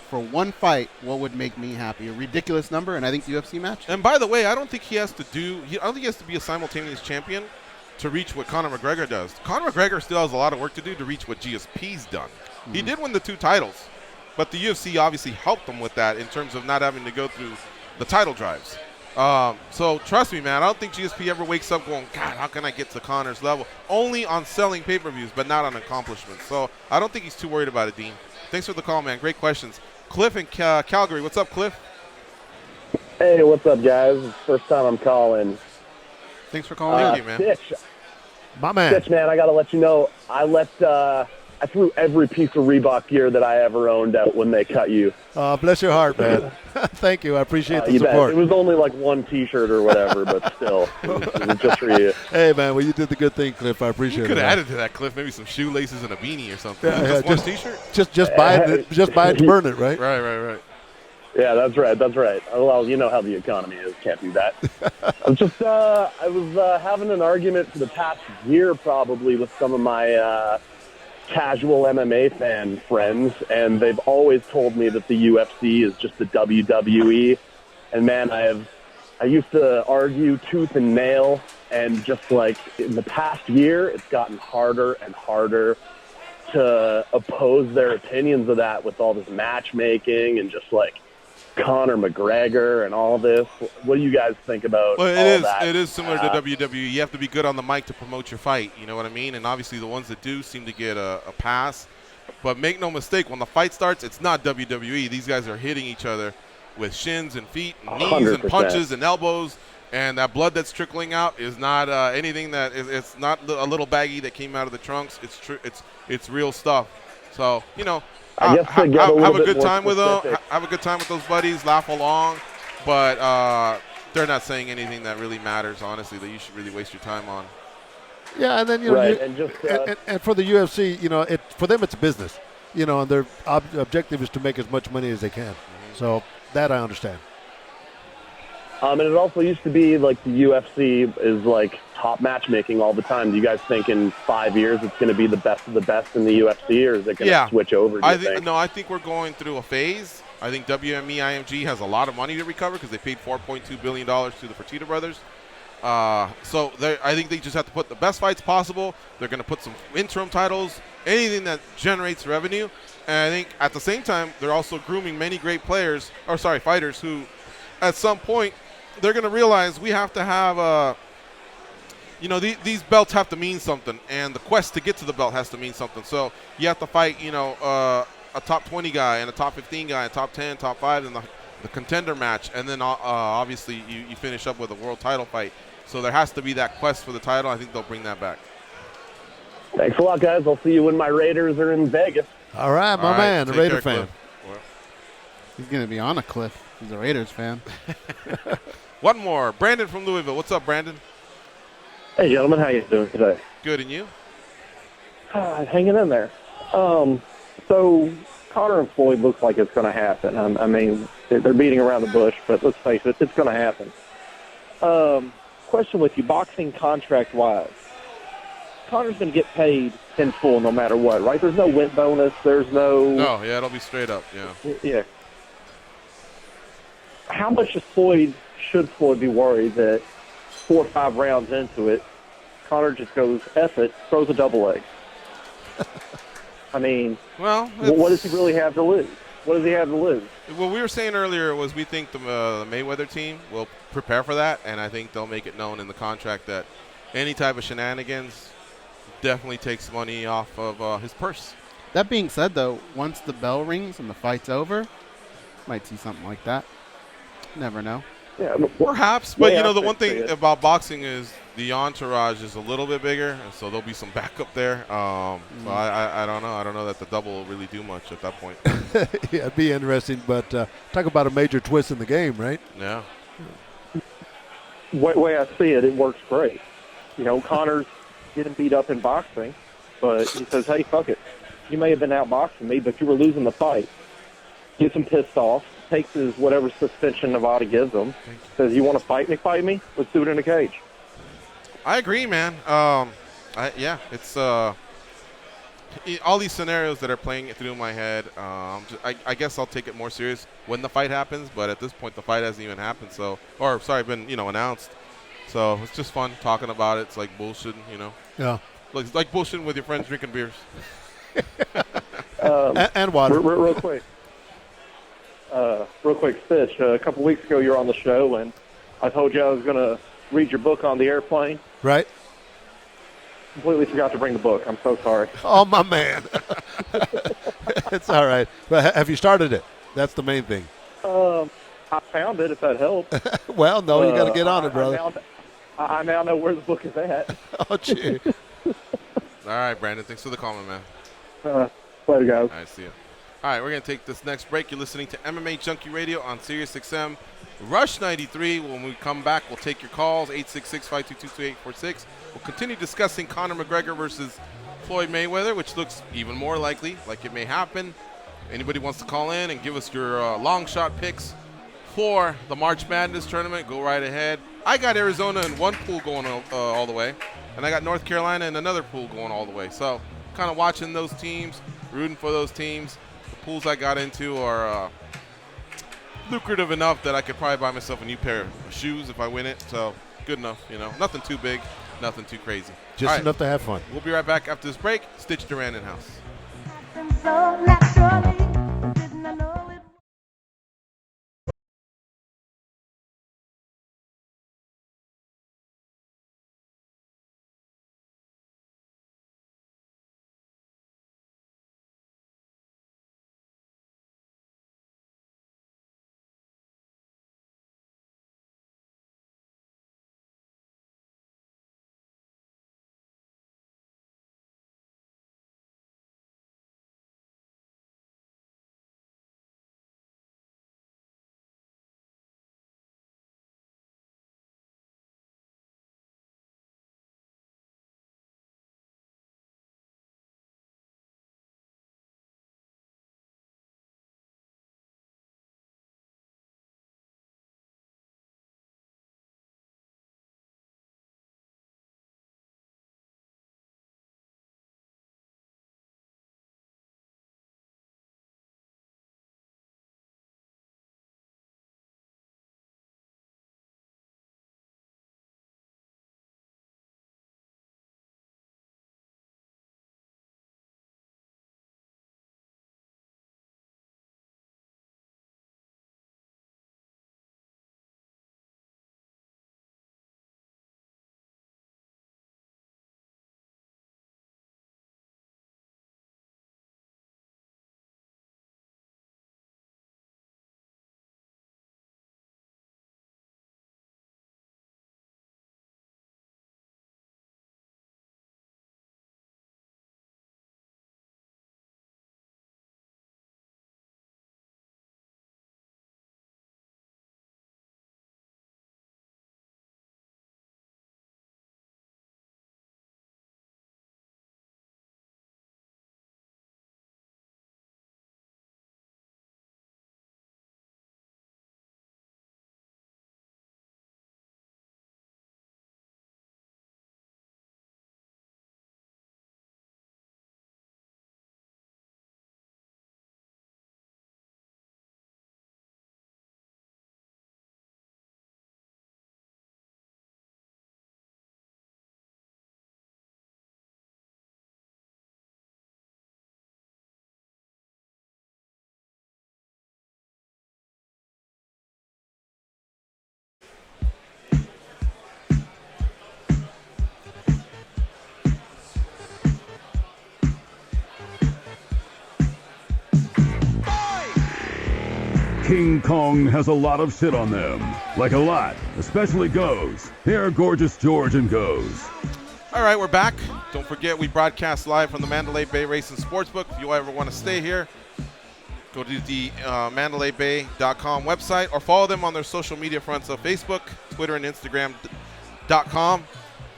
for one fight, what would make me happy? A ridiculous number, and I think the UFC match. And by the way, I don't think he has to be a simultaneous champion to reach what Conor McGregor does. Conor McGregor still has a lot of work to do to reach what GSP's done. Mm-hmm. He did win the 2 titles, but the UFC obviously helped him with that in terms of not having to go through the title drives. So trust me, man, I don't think GSP ever wakes up going, God, how can I get to Conor's level? Only on selling pay-per-views, but not on accomplishments. So I don't think he's too worried about it, Dean. Thanks for the call, man. Great questions. Cliff in Calgary. What's up, Cliff? Hey, what's up, guys? It's the first time I'm calling. Thanks for calling. Thank you, man. Stitch. My man. Stitch, man, I got to let you know, I threw every piece of Reebok gear that I ever owned out when they cut you. Bless your heart, man. Thank you. I appreciate the support. It was only like one T-shirt or whatever, but still, it was just for you. Hey, man, well, you did the good thing, Cliff. I appreciate it. You could have added to that, Cliff, maybe some shoelaces and a beanie or something. Yeah, just one T-shirt? Just buy it to burn it, right? Right. Yeah, that's right. Well, you know how the economy is. Can't do that. I was having an argument for the past year probably with some of my casual MMA fan friends, and they've always told me that the UFC is just the WWE. And man, I used to argue tooth and nail, and just like in the past year, it's gotten harder and harder to oppose their opinions of that with all this matchmaking and just like Conor McGregor and all this. What do you guys think about all that? It is similar to WWE. You have to be good on the mic to promote your fight. You know what I mean? And obviously the ones that do seem to get a pass. But make no mistake, when the fight starts, it's not WWE. These guys are hitting each other with shins and feet and knees 100%. and punches and elbows. And that blood that's trickling out is not anything that is. It's not a little baggie that came out of the trunks. It's real stuff. So I guess have a good time with them. specific. Have a good time with those buddies. Laugh along, but they're not saying anything that really matters. Honestly, that you should really waste your time on. Yeah, and then and for the UFC, for them it's business, and their objective is to make as much money as they can. Mm-hmm. So that I understand. And it also used to be like the UFC is like top matchmaking all the time. Do you guys think in 5 years it's going to be the best of the best in the UFC, or is it going to switch over? I think we're going through a phase. I think WME IMG has a lot of money to recover because they paid $4.2 billion to the Fertitta brothers. So I think they just have to put the best fights possible. They're going to put some interim titles, anything that generates revenue. And I think at the same time, they're also grooming many great fighters who at some point they're going to realize we have to have these belts have to mean something, and the quest to get to the belt has to mean something. So you have to fight, a top 20 guy and a top 15 guy, and top 10, top 5, and the contender match, and then obviously you finish up with a world title fight. So there has to be that quest for the title. I think they'll bring that back. Thanks a lot, guys. I'll see you when my Raiders are in Vegas. All right, my man, the Raider fan. He's going to be on a cliff. He's a Raiders fan. One more. Brandon from Louisville. What's up, Brandon? Hey, gentlemen. How you doing today? Good, and you? Hanging in there. So Conor and Floyd looks like it's going to happen. I mean, they're beating around the bush, but let's face it, it's going to happen. Question with you, boxing contract-wise. Conor's going to get paid in full no matter what, right? There's no win bonus. There's no... No, yeah, it'll be straight up, yeah. Yeah. How much should Floyd be worried that 4 or 5 rounds into it, Conor just goes, F it, throws a double leg? I mean, what does he really have to lose? What does he have to lose? What we were saying earlier was we think the Mayweather team will prepare for that, and I think they'll make it known in the contract that any type of shenanigans definitely takes money off of his purse. That being said, though, once the bell rings and the fight's over, might see something like that. Never know. Yeah, perhaps, but the one thing about boxing is the entourage is a little bit bigger, and so there'll be some backup there. So I don't know. I don't know that the double will really do much at that point. Yeah, it'd be interesting, but talk about a major twist in the game, right? Yeah. Way I see it, it works great. Conor's getting beat up in boxing, but he says, hey, fuck it. You may have been outboxing me, but you were losing the fight. Gets him pissed off, takes his whatever suspension Nevada gives him, says, you want to fight me? Let's do it in a cage. I agree, man. It's all these scenarios that are playing through my head. I guess I'll take it more serious when the fight happens, but at this point the fight hasn't even happened. Been announced. So it's just fun talking about it. It's like bullshitting, Yeah. It's like bullshitting with your friends drinking beers. And water. Real quick. Stitch. A couple weeks ago, you were on the show, and I told you I was going to read your book on the airplane. Right. Completely forgot to bring the book. I'm so sorry. Oh, my man. It's all right. But have you started it? That's the main thing. I found it, if that helps. Well, no, you got to get on it, brother. I now know where the book is at. Oh, gee. All right, Brandon. Thanks for the comment, man. Later, guys. All right, see you. All right, we're going to take this next break. You're listening to MMA Junkie Radio on Sirius XM Rush 93. When we come back, we'll take your calls, 866-522-2846. We'll continue discussing Conor McGregor versus Floyd Mayweather, which looks even more likely, like it may happen. Anybody wants to call in and give us your long shot picks for the March Madness tournament, go right ahead. I got Arizona in one pool going all the way, and I got North Carolina in another pool going all the way. So kind of watching those teams, rooting for those teams. The pools I got into are lucrative enough that I could probably buy myself a new pair of shoes if I win it. So good enough, Nothing too big, nothing too crazy. Just enough to have fun. We'll be right back after this break. Stitch Duran in house. King Kong has a lot of shit on them. Like a lot, especially Goes. Here are Gorgeous George and Goes. All right, we're back. Don't forget, we broadcast live from the Mandalay Bay Racing Sportsbook. If you ever want to stay here, go to the MandalayBay.com website or follow them on their social media fronts of Facebook, Twitter, and Instagram.com.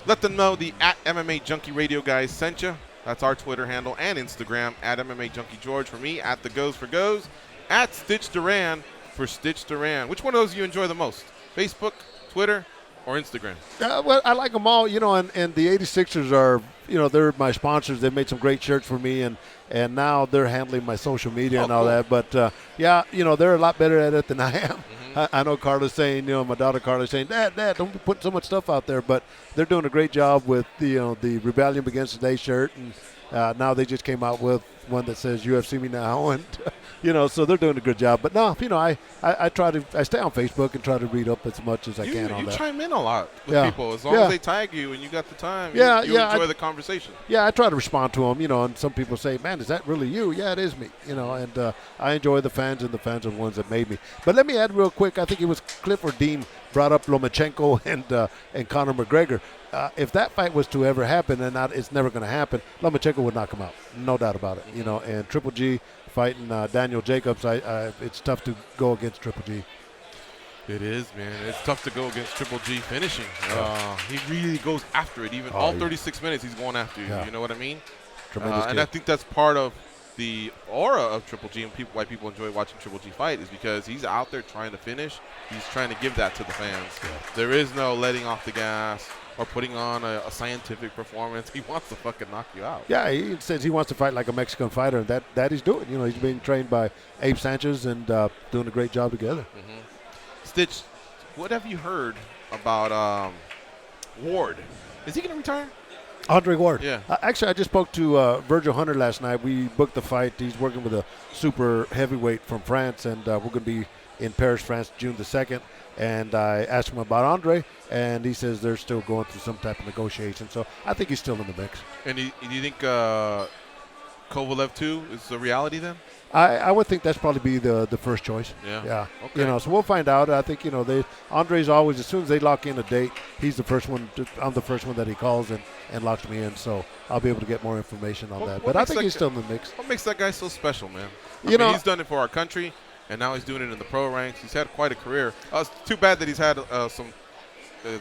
Let them know the @MMAjunkie Radio guys sent you. That's our Twitter handle and Instagram, @MMAJunkieGeorge for me, @TheGoes for Goes, @StitchDuran for Stitch Duran. Which one of those you enjoy the most? Facebook, Twitter, or Instagram? Well, I like them all, and the 86ers are, they're my sponsors. They've made some great shirts for me, and now they're handling my social media and all that. But, they're a lot better at it than I am. I know Carla's saying, my daughter Carla's saying, Dad, don't be putting so much stuff out there. But they're doing a great job with, the Rebellion Begins Today shirt. And now they just came out with one that says UFC me now. And, so they're doing a good job. But no, I stay on Facebook and try to read up as much as I can on that. You chime in a lot with people. As long as they tag you and you got the time, you enjoy the conversation. Yeah, I try to respond to them, and some people say, man, is that really you? Yeah, it is me, and I enjoy the fans, and the fans are the ones that made me. But let me add real quick, I think it was Clifford Dean brought up Lomachenko and Conor McGregor. If that fight was to ever happen, and it's never going to happen, Lomachenko would knock him out, no doubt about it. And Triple G fighting Daniel Jacobs, it's tough to go against Triple G. It is, man. It's tough to go against Triple G finishing. He really goes after it. Even all 36 minutes, he's going after you. You know what I mean? Tremendous and I think that's part of the aura of Triple G and why people enjoy watching Triple G fight is because he's out there trying to finish. He's trying to give that to the fans. There is no letting off the gas or putting on a scientific performance. He wants to fucking knock you out. Yeah, he says he wants to fight like a Mexican fighter, and that he's doing. He's being trained by Abe Sanchez and doing a great job together. Stitch, what have you heard about Ward? Is he going to retire? Andre Ward. Yeah. Actually, I just spoke to Virgil Hunter last night. We booked the fight. He's working with a super heavyweight from France, and we're going to be in Paris, France, June the 2nd. And I asked him about Andre, and he says they're still going through some type of negotiation. So I think he's still in the mix. And do you think Kovalev 2 is the reality then? I would think that's probably be the first choice. Yeah. Okay. So we'll find out. I think Andre's always, as soon as they lock in a date, he's the first one. I'm the first one that he calls and locks me in. So I'll be able to get more information on that. But I think he's still in the mix. What makes that guy so special, man? I mean, he's done it for our country, and now he's doing it in the pro ranks. He's had quite a career. It's too bad that he's had some.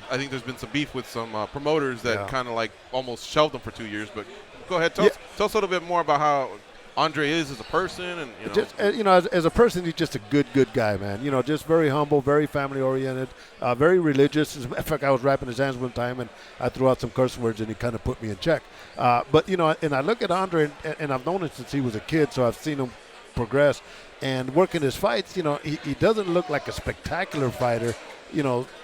I think there's been some beef with some promoters that kind of like almost shelved him for 2 years. But go ahead, tell us a little bit more about how Andre is as a person, and just, as a person, he's just a good guy, man. Just very humble, very family oriented, very religious. As a matter of fact, I was wrapping his hands one time, and I threw out some curse words, and he kind of put me in check. But and I look at Andre, and I've known him since he was a kid, so I've seen him progress and working his fights. He doesn't look like a spectacular fighter,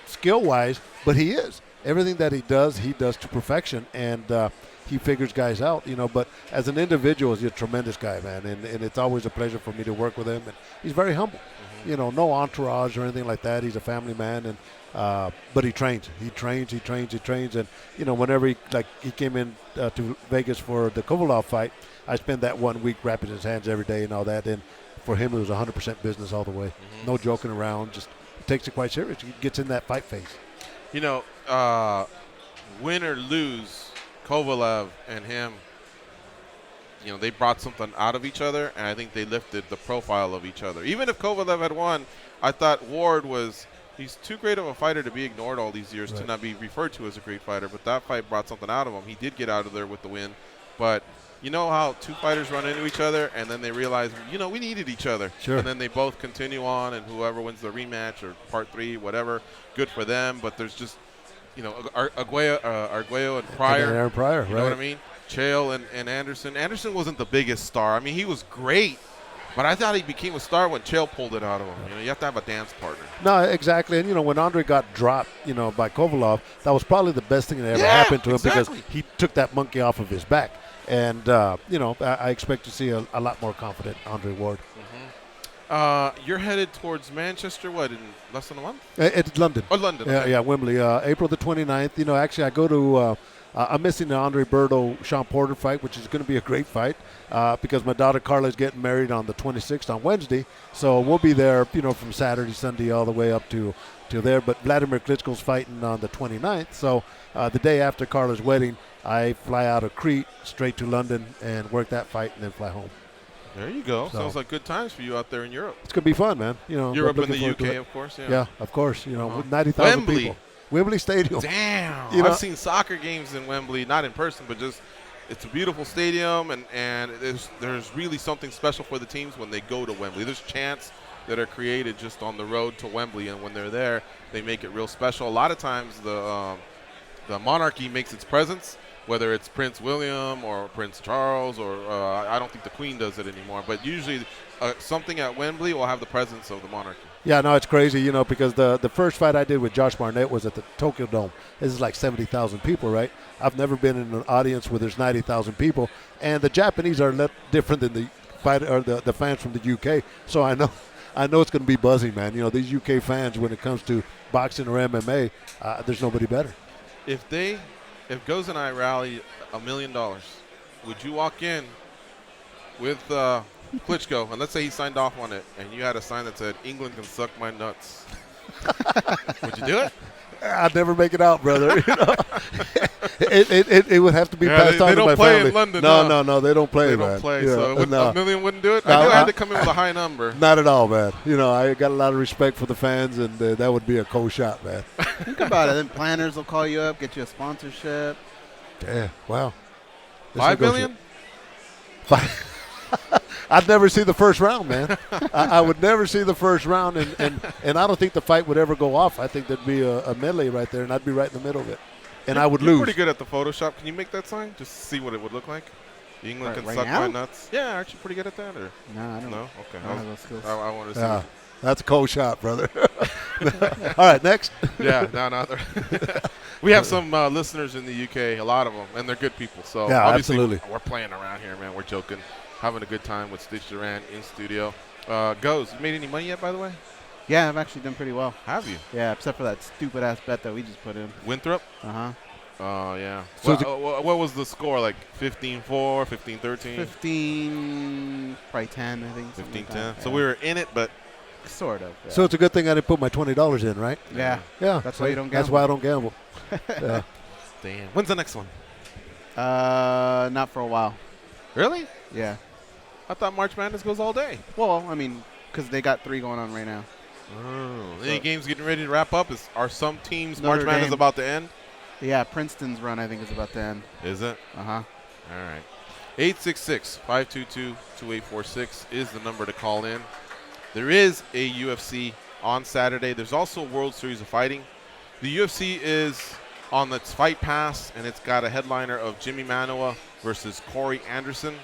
skill wise, but he is. Everything that he does to perfection, and he figures guys out, but as an individual, he's a tremendous guy, man, and it's always a pleasure for me to work with him, and he's very humble. No entourage or anything like that. He's a family man, and but he trains, and whenever he came in to Vegas for the Kovalev fight, I spent that 1 week wrapping his hands every day and all that, and for him it was 100% business all the way. No joking around, just takes it quite serious. He gets in that fight phase. Win or lose, Kovalev and him, they brought something out of each other, and I think they lifted the profile of each other. Even if Kovalev had won, I thought Ward he's too great of a fighter to be ignored all these years, to not be referred to as a great fighter, but that fight brought something out of him. He did get out of there with the win, but you know how two fighters run into each other, and then they realize, we needed each other. Sure. And then they both continue on, and whoever wins the rematch or part 3, whatever, good for them, but there's just Arguello and Pryor. Aaron Pryor, you know what I mean? Chael and Anderson. Anderson wasn't the biggest star. I mean, he was great, but I thought he became a star when Chael pulled it out of him. You have to have a dance partner. No, exactly. And, when Andre got dropped, by Kovalev, that was probably the best thing that ever happened to him because he took that monkey off of his back. And, I expect to see a lot more confident Andre Ward. You're headed towards Manchester, what, in less than a month? It's London. Oh, London. Yeah, Okay. yeah, Wembley. April the 29th. You know, actually, I go to I'm missing the Andre Berto-Sean Porter fight, which is going to be a great fight because my daughter Carla is getting married on the 26th on Wednesday. So we'll be there, you know, from Saturday, Sunday, all the way up to there. But Vladimir Klitschko's fighting on the 29th. So the day after Carla's wedding, I fly out of Crete straight to London and work that fight and then fly home. There you go. So, sounds like good times for you out there in Europe. It's going to be fun, man. You know, Europe and looking the forward to UK, it. of course. Yeah. Yeah, of course. You know, with 90,000 Wembley. people. Wembley Stadium. Damn. You know, I've seen soccer games in Wembley, not in person, but just it's a beautiful stadium, and there's really something special for the teams when they go to Wembley. There's chants that are created just on the road to Wembley, and when they're there, they make it real special. A lot of times the monarchy makes its presence, whether it's Prince William or Prince Charles, or I don't think the Queen does it anymore, but usually something at Wembley will have the presence of the monarchy. Yeah, no, it's crazy, you know, because the first fight I did with Josh Barnett was at the Tokyo Dome. This is like 70,000 people, right? I've never been in an audience where there's 90,000 people, and the Japanese are a little different than the fight or the fans from the UK. So I know it's going to be buzzing, man. You know, these UK fans, when it comes to boxing or MMA, there's nobody better. If Goz and I rally $1 million, would you walk in with Klitschko, and let's say he signed off on it, and you had a sign that said, "England can suck my nuts"? Would you do it? I'd never make it out, brother. You know? it would have to be passed on to my family. They don't play in London. No, they don't play, They man. don't play, You so know, no. $1 million wouldn't do it? I knew I had to come in with a high number. Not at all, man. You know, I got a lot of respect for the fans, and that would be a cold shot, man. Think about it. Then planners will call you up, get you a sponsorship. Yeah, wow. $5 million? I'd never see the first round, man. I would never see the first round, and I don't think the fight would ever go off. I think there'd be a melee right there, and I'd be right in the middle of it. And I would lose. You're pretty good at the Photoshop. Can you make that sign? Just see what it would look like. England can suck my nuts. Yeah, aren't you pretty good at that? Or? No, I don't. No? Okay. I don't have those skills. I want to see. Yeah, that's a cold shot, brother. All right, next. Yeah, no. We have some listeners in the UK, a lot of them, and they're good people. So yeah, obviously absolutely. We're playing around here, man. We're joking, having a good time with Stitch Duran in studio. Goz, you made any money yet, by the way? Yeah, I've actually done pretty well. Have you? Yeah, except for that stupid-ass bet that we just put in. Winthrop? Uh-huh. Oh, yeah. So what was the score? Like 15-4, 15-13? 15, probably 10, I think. 15-10. Like that. So yeah. we were in it, but sort of. Yeah. So it's a good thing I didn't put my $20 in, right? Yeah. Yeah. That's why you don't gamble. That's why I don't gamble. Yeah. Damn. When's the next one? Not for a while. Really? Yeah. I thought March Madness goes all day. Well, I mean, because they got 3 going on right now. Oh. Any games getting ready to wrap up? Are some teams Notre March Madness Dame. about to end? Yeah, Princeton's run, I think, is about to end. Is it? Uh-huh. All right. 866-522-2846 is the number to call in. There is a UFC on Saturday. There's also a World Series of Fighting. The UFC is on its Fight Pass, and it's got a headliner of Jimmy Manuwa versus Corey Anderson.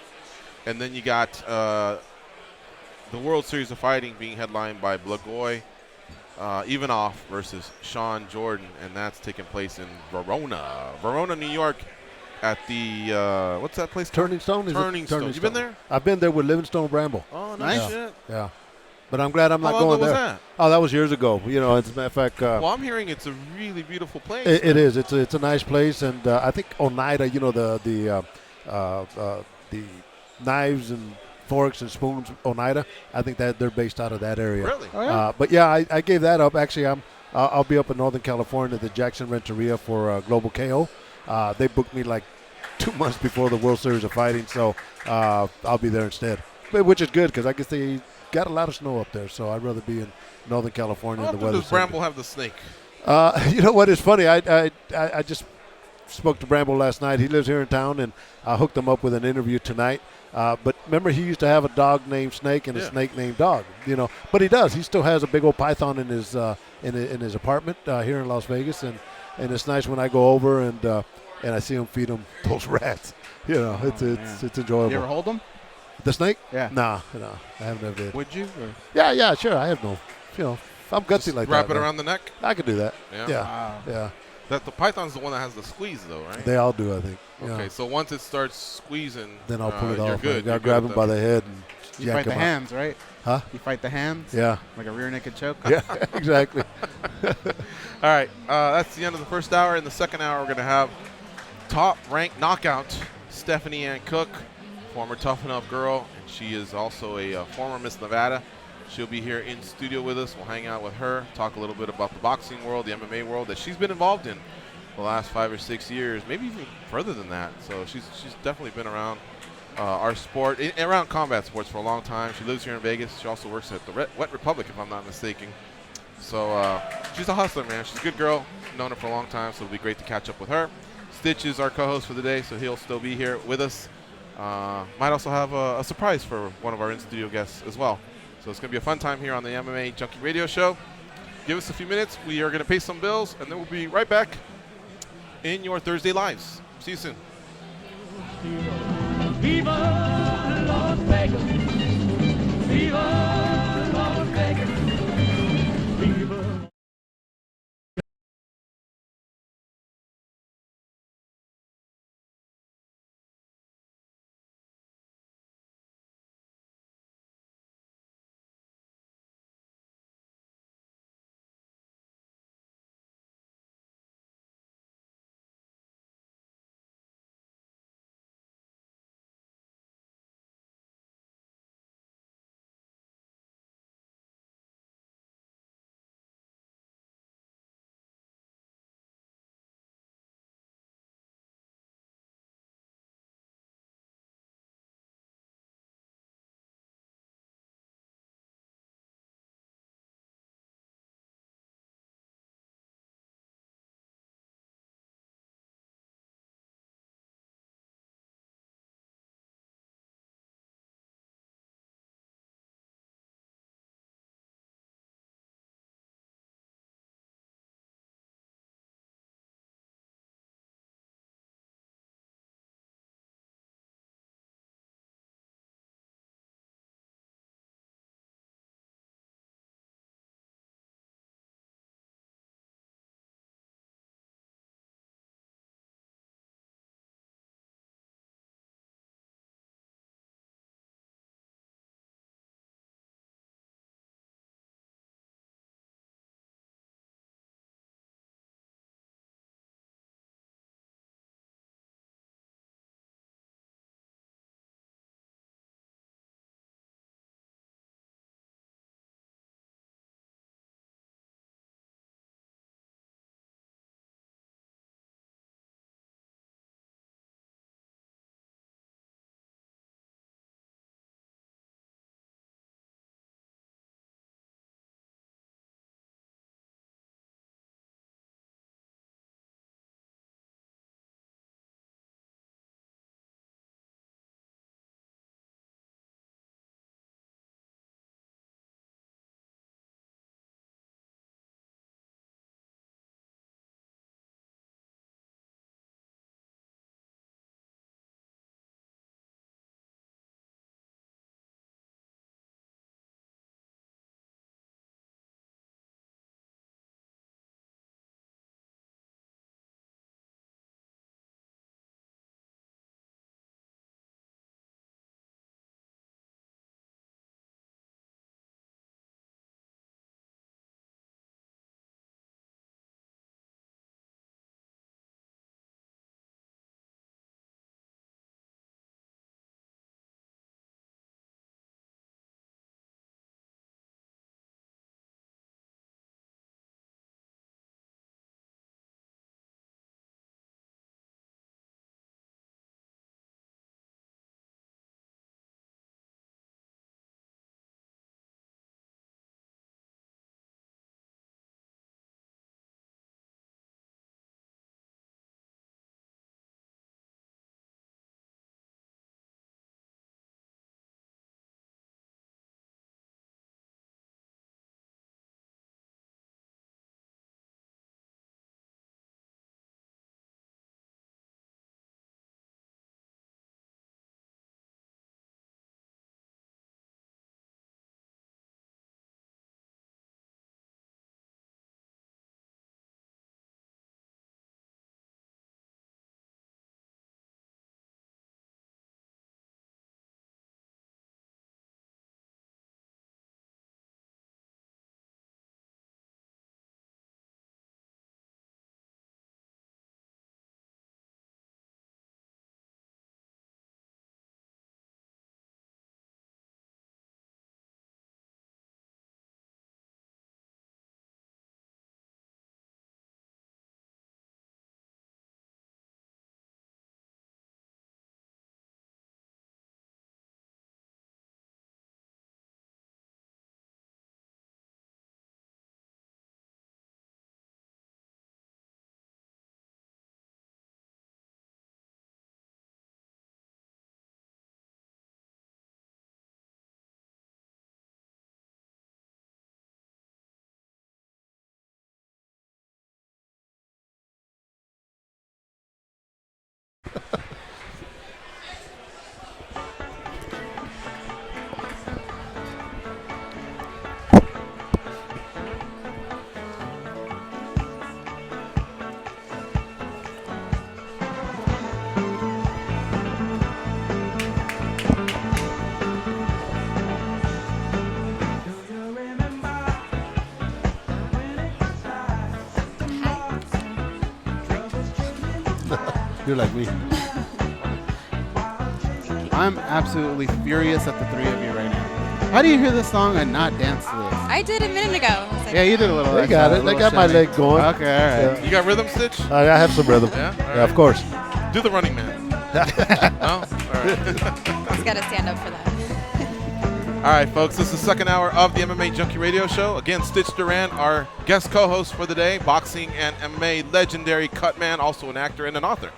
And then you got the World Series of Fighting being headlined by Blagoy Ivanov versus Sean Jordan, and that's taking place in Verona, New York, at the what's that place? Turning Stone. Turning Stone. You been there? I've been there with Livingstone Bramble. Oh, nice yeah. shit. Yeah, but I'm glad I'm not How long going ago there. was that? Oh, that was years ago. You know, as a matter of fact. Well, I'm hearing it's a really beautiful place. It is. It's a nice place, and I think Oneida. You know, the knives and forks and spoons, Oneida. I think that they're based out of that area. Really? Oh, yeah. But yeah, I gave that up. Actually, I'll be up in Northern California at the Jackson Renteria for Global KO. They booked me like 2 months before the World Series of Fighting, so I'll be there instead. Which is good because I guess they got a lot of snow up there, so I'd rather be in Northern California. How The often weather. does Bramble have the snake? You know what? It's funny. I just spoke to Bramble last night. He lives here in town, and I hooked him up with an interview tonight. But remember, he used to have a dog named Snake and a snake named Dog. You know, but he does. He still has a big old python in his apartment here in Las Vegas, and it's nice when I go over and I see him feed him those rats. You know, it's enjoyable. You ever hold them? The snake? Yeah. Nah, I haven't ever did. Would you? Or? Yeah, sure. I have no. You know, I'm gutsy like that. Wrap it man. around the neck? I could do that. Yeah. Yeah. Wow. Yeah. That the python's the one that has the squeeze, though, right? They all do, I think. Okay, Yeah. so once it starts squeezing, Then I'll pull it you're off. good. I'll grab him by the head and You jack fight the him out. hands, right? Huh? You fight the hands? Yeah. Like a rear naked choke? Yeah, exactly. All right, that's the end of the first hour. In the second hour, we're going to have top-ranked knockout Stephanie Ann Cook, former Tough Enough girl, and she is also a former Miss Nevada. She'll be here in studio with us. We'll hang out with her, talk a little bit about the boxing world, the MMA world that she's been involved in the last 5 or 6 years, maybe even further than that. So she's definitely been around our sport, around combat sports for a long time. She lives here in Vegas. She also works at the Wet Republic, if I'm not mistaken. So she's a hustler, man. She's a good girl. Known her for a long time, so it'll be great to catch up with her. Stitch is our co-host for the day, so he'll still be here with us. Might also have a surprise for one of our in-studio guests as well. So it's going to be a fun time here on the MMA Junkie Radio Show. Give us a few minutes. We are going to pay some bills, and then we'll be right back in your Thursday Lives. See you soon. Viva Las Vegas. Viva You're like me. I'm absolutely furious at the three of you right now. How do you hear this song and not dance to this? I did a minute ago. I was like, Yeah, you did a little. They got it. They got my leg going. Okay, all right. You got rhythm, Stitch? I have some rhythm. Yeah? All Yeah, of right. course. Do the running man. No? All right. He's got to stand up for that. All right, folks, this is the second hour of the MMA Junkie Radio Show. Again, Stitch Duran, our guest co-host for the day, boxing and MMA legendary cut man, also an actor and an author.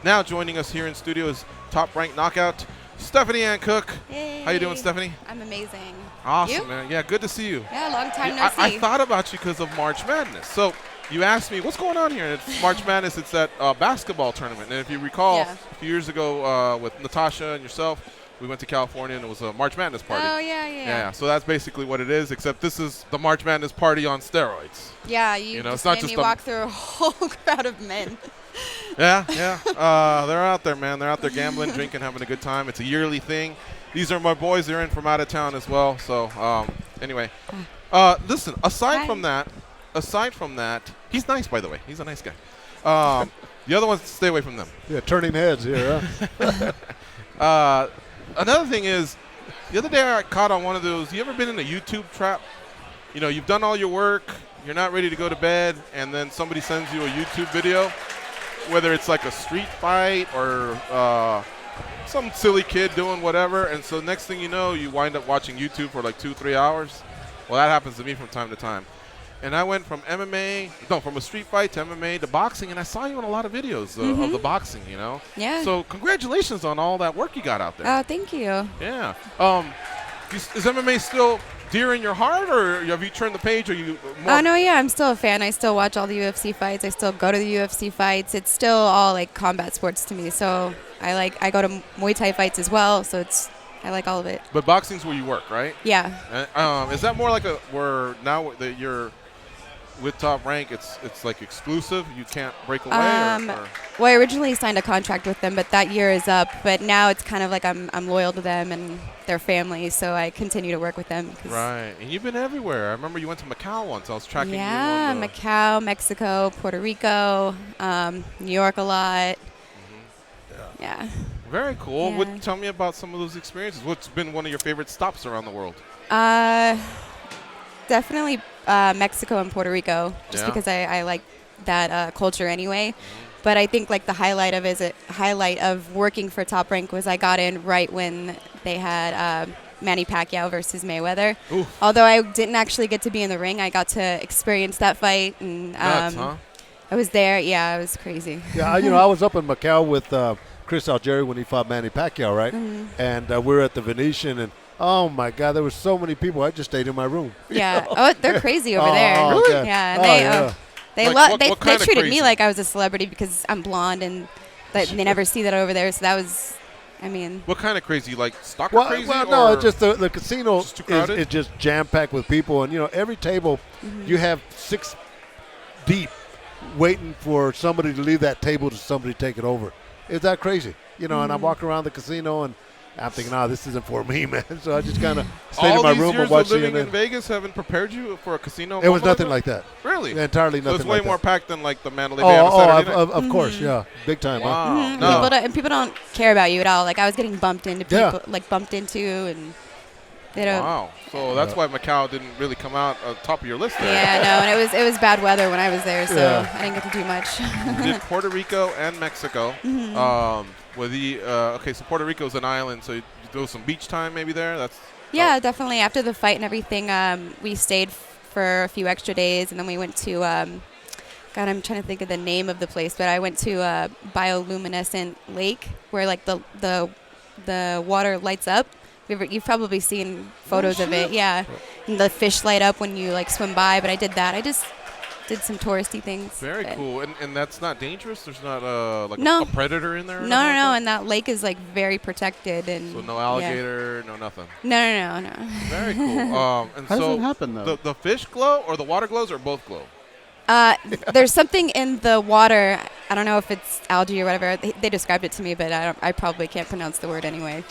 Now joining us here in studio is top-ranked knockout Stephanie Ann Cook. Yay. How you doing, Stephanie? I'm amazing. Awesome, You? man. Yeah, good to see you. Yeah, long time no I see. thought about you because of March Madness. So you asked me, what's going on here? It's March Madness. It's that basketball tournament. And if you recall, Yeah. a few years ago with Natasha and yourself, we went to California and it was a March Madness party. Oh, yeah. So that's basically what it is, except this is the March Madness party on steroids. Yeah, you know, just it's not made just me a- walk through a whole crowd of men. Yeah. They're out there, man. They're out there gambling, drinking, having a good time. It's a yearly thing. These are my boys. They're in from out of town as well. So anyway, listen, aside from that, he's nice, by the way. He's a nice guy. The other ones, stay away from them. Yeah, turning heads here, huh? Another thing is, the other day I caught on one of those. You ever been in a YouTube trap? You know, you've done all your work, you're not ready to go to bed, and then somebody sends you a YouTube video, whether it's like a street fight or some silly kid doing whatever, and so next thing you know, you wind up watching YouTube for like 2-3 hours. Well, that happens to me from time to time. And I went from from a street fight to MMA to boxing, and I saw you in a lot of videos of the boxing, you know? Yeah. So congratulations on all that work you got out there. Oh, thank you. Yeah. Is MMA still dear in your heart, or have you turned the page? Or you more? Oh, no, yeah, I'm still a fan. I still watch all the UFC fights. I still go to the UFC fights. It's still all like combat sports to me. So I go to Muay Thai fights as well. So I like all of it. But boxing's where you work, right? Yeah. Is that more like where now that you're with Top Rank, it's like exclusive? You can't break away? Or? Well, I originally signed a contract with them, but that year is up. But now it's kind of like I'm loyal to them and their family, so I continue to work with them. Right. And you've been everywhere. I remember you went to Macau once. I was tracking you. Yeah, Macau, Mexico, Puerto Rico, New York a lot. Yeah. Very cool. Yeah. Tell me about some of those experiences. What's been one of your favorite stops around the world? Definitely Mexico and Puerto Rico, just Yeah. because I like that culture anyway. But I think like the highlight of working for Top Rank was I got in right when they had Manny Pacquiao versus Mayweather. Oof. Although I didn't actually get to be in the ring, I got to experience that fight, and Nuts, huh? I was there. Yeah, it was crazy. Yeah, I was up in Macau with Chris Algieri when he fought Manny Pacquiao, right? And we were at the Venetian, and oh my God, there were so many people. I just stayed in my room. Yeah. Oh, they're crazy over there. Really? Yeah. Oh, They yeah. they treated crazy? me like I was a celebrity because I'm blonde, and they never see that over there. So that was, I mean. What kind of crazy? Like stalker crazy? Well, no, or it's just the casino just too crowded? is just jam-packed with people. And, every table you have 6 deep waiting for somebody to leave that table to somebody take it over. Is that crazy? And I walk around the casino and I'm thinking, this isn't for me, man. So I just kind of stayed in my room and watched All these years of living CNN. in Vegas haven't prepared you for a casino? It was moment nothing like that. Really? Entirely So nothing it's way like more that. packed than like the Mandalay Bay on a Saturday night? Of course, yeah. Big time. Wow. Huh? No. People don't care about you at all. Like I was getting bumped into people, and they don't. Wow. So that's why Macau didn't really come out top of your list there. Yeah, no, and it was bad weather when I was there, so Yeah. I didn't get to do much. You did Puerto Rico and Mexico. So Puerto Rico is an island, so you do some beach time maybe there? Yeah, definitely. After the fight and everything, we stayed for a few extra days, and then we went to, I'm trying to think of the name of the place, but I went to a bioluminescent lake where like the water lights up. You've probably seen photos of it, yeah. And the fish light up when you like swim by, but I did that. I just did some touristy things. Very cool. And that's not dangerous? There's not No. a predator in there? or No, nothing like that? and that lake is like very protected, and So no alligator, no nothing. No. Very cool. And How so does it happen, though? The fish glow or the water glows or both glow? There's something in the water. I don't know if it's algae or whatever. They described it to me, but I probably can't pronounce the word anyway.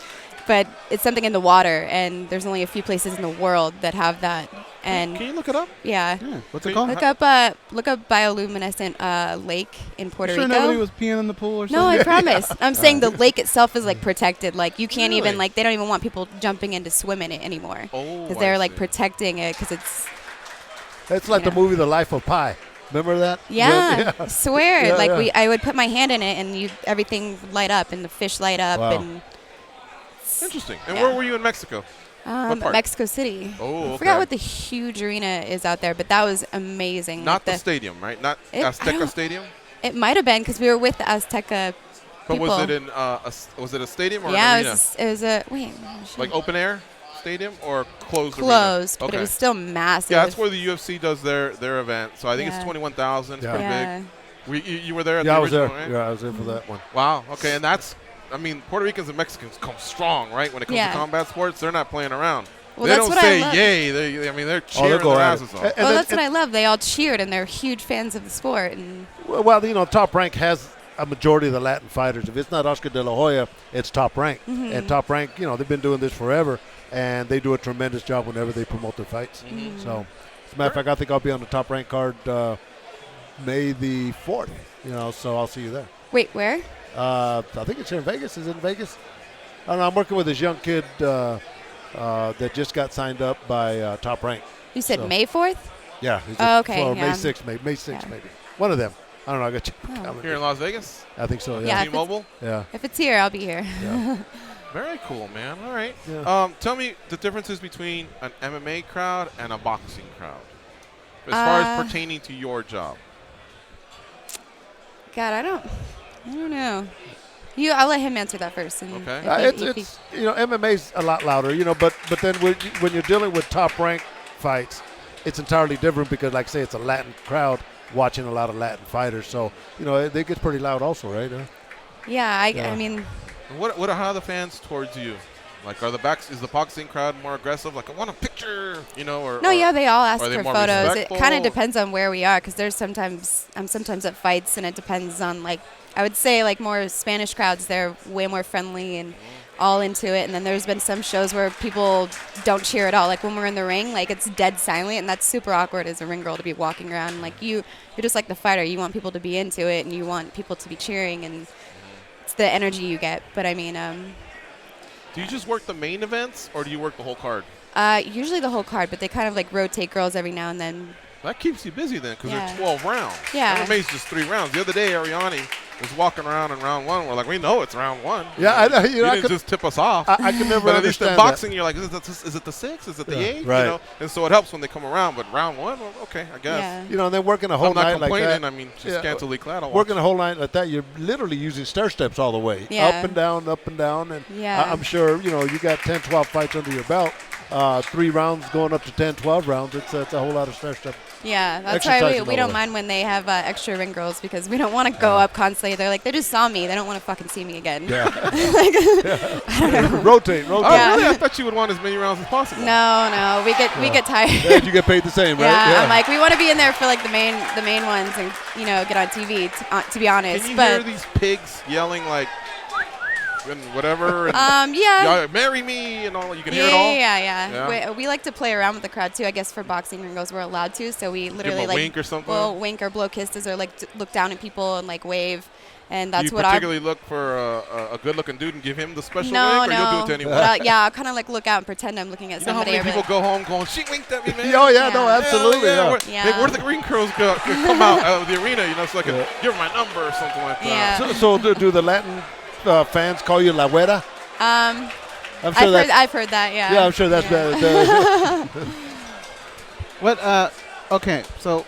but it's something in the water, and there's only a few places in the world that have that. And can you look it up? Yeah. What's it called? Look up bioluminescent lake in Puerto Sure Rico. nobody was peeing in the pool or something? No, I promise. I'm saying the lake itself is like protected. Like you can't even Really? they don't even want people jumping in to swim in it anymore. Oh, because I they're like see. protecting it because it's. It's like the movie The Life of Pi. Remember that? Yeah, I swear. Yeah, like yeah. I would put my hand in it and everything would light up and the fish light up Wow. and. Interesting. And Yeah. where were you in Mexico? What part? Mexico City. Oh, I okay. forgot what the huge arena is out there, but that was amazing. Not Like the stadium, right? Not I Azteca don't- Stadium. It might have been because we were with the Azteca But people. was it in was it a stadium or Yeah, an arena? it was a wait. Like open air stadium or closed? Closed, arena? but it Okay. was still massive. Yeah, that's where the UFC does their event. So I think Yeah. it's 21,000. It's Yeah. pretty Yeah. big. You were there at Yeah, the I was there. original, right? Yeah, I was there for that one. Wow. Okay, and that's, I mean, Puerto Ricans and Mexicans come strong, right? When it comes Yeah. to combat sports, they're not playing around. Well, they that's don't what I say love. yay. I mean, they're cheering go their at it. asses off. And Well, then- that's what I love. They all cheered, and they're huge fans of the sport. And Well, you know, Top Rank has a majority of the Latin fighters. If it's not Oscar De La Hoya, it's Top Rank. Mhm. And Top Rank, you know, they've been doing this forever, and they do a tremendous job whenever they promote their fights. Mhm. So, as a matter of fact, I think I'll be on the Top Rank card May the 4th, you know, so I'll see you there. wait, where? I think it's here in Vegas. Is it in Vegas? I don't know. I'm working with this young kid that just got signed up by Top Rank. You said So- May 4th? Yeah. he's Oh, okay, Or yeah. May 6th, May 6th, Yeah. maybe. One of them. I don't know. I got you. Oh. Here in Las Vegas? I think so, Yeah, yeah. if it's- T-Mobile? Yeah. If it's here, I'll be here. Yeah. Very cool, man. All right. Yeah. Tell me the differences between an MMA crowd and a boxing crowd, as far as pertaining to your job. God, I don't know. I'll let him answer that first. And Okay. It's you know, MMA's a lot louder, you know, but then when you're dealing with Top Rank fights, it's entirely different because, like I say, it's a Latin crowd watching a lot of Latin fighters. So, you know, it gets pretty loud also, right? Yeah, Yeah. I mean, How are the fans towards you? Like, is the boxing crowd more aggressive? Like, I want a picture, you know? Or no, yeah, they all ask are they for more photos. respectful? It kind of depends on where we are, because I'm sometimes at fights, and it depends on, like, I would say, like, more Spanish crowds, they're way more friendly and all into it. And then there's been some shows where people don't cheer at all. Like, when we're in the ring, like, it's dead silent, and that's super awkward as a ring girl to be walking around. Like, you're just like the fighter. You want people to be into it, and you want people to be cheering, and it's the energy you get. But, I mean, Do you just work the main events, or do you work the whole card? usually the whole card, but they kind of, like, rotate girls every now and then. That keeps you busy then, because Yeah. they're 12 rounds. Yeah. MMA's just 3 rounds. The other day, Ariane was walking around in round 1. We're like, we know it's round 1. Yeah, I know. You I didn't could- just tip us off. I can never But at least in understand boxing, you're like, is it the 6? Is it the Yeah, 8? right. You know? And so it helps when they come around. But round 1, well, okay, I guess. Yeah. You know, and then working a whole I'm not night like complaining. that. I mean, she's Yeah. scantily clad. I'll Working watch. a whole night like that, you're literally using stair steps all the way. Yeah. Up and down. And Yeah. I'm sure, you know, you got 10, 12 fights under your belt. 3 rounds going up to 10, 12 rounds. It's a whole lot of stair steps. Yeah, that's why Exercising we all don't the way. mind when they have extra ring girls, because we don't want to go up constantly. They're like, they just saw me. They don't want to fucking see me again. Yeah. Like, Rotate. Oh, Yeah. really? I thought you would want as many rounds as possible. No, we get tired. Yeah, you get paid the same, right? Yeah, I'm like, we want to be in there for like the main ones and get on TV. To be honest, Can you but hear these pigs yelling like, and whatever? And yeah. marry me and all. You can hear it all. Yeah. We like to play around with the crowd too. I guess for boxing ring girls, we're allowed to. So we literally them a wink or something? We'll wink or blow kisses or like look down at people and like wave. And that's do you what our particularly look for a good-looking dude and give him the special no, wink, or you'll do it to anyone? yeah, I'll kind of like look out and pretend I'm looking at You know how somebody. many people go home going, she winked at me, man? Oh, yeah, no, absolutely. Yeah. Yeah. Where the green girls come out of the arena, you know, so I can give her my number or something like that. Yeah. So do the Latin fans call you La Güera? I've heard that, yeah. Yeah, I'm sure that's better. Okay, so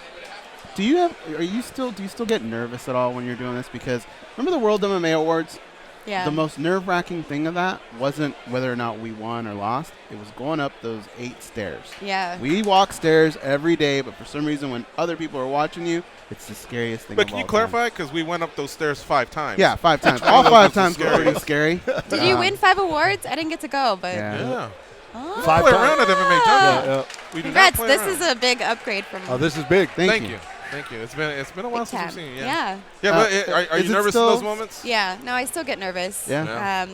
do you still get nervous at all when you're doing this? Because remember the World MMA Awards? Yeah. The most nerve-wracking thing of that wasn't whether or not we won or lost. It was going up those 8 stairs. Yeah. We walk stairs every day, but for some reason when other people are watching you, it's the scariest thing But of can you all clarify? Because we went up those stairs 5 times. Yeah, 5 times. Which one All of those 5 was the times were pretty scariest? scary. Did you win 5 awards? I didn't get to go, but Yeah. Oh. We play around at MMA Junkie. Yeah. We do Congrats! not play This around. is a big upgrade from. Oh, this is big. Thank you. It's been a while Big since we've time. seen you. Yeah. Yeah, but are is you it nervous in still- those moments? Yeah. No, I still get nervous. Yeah.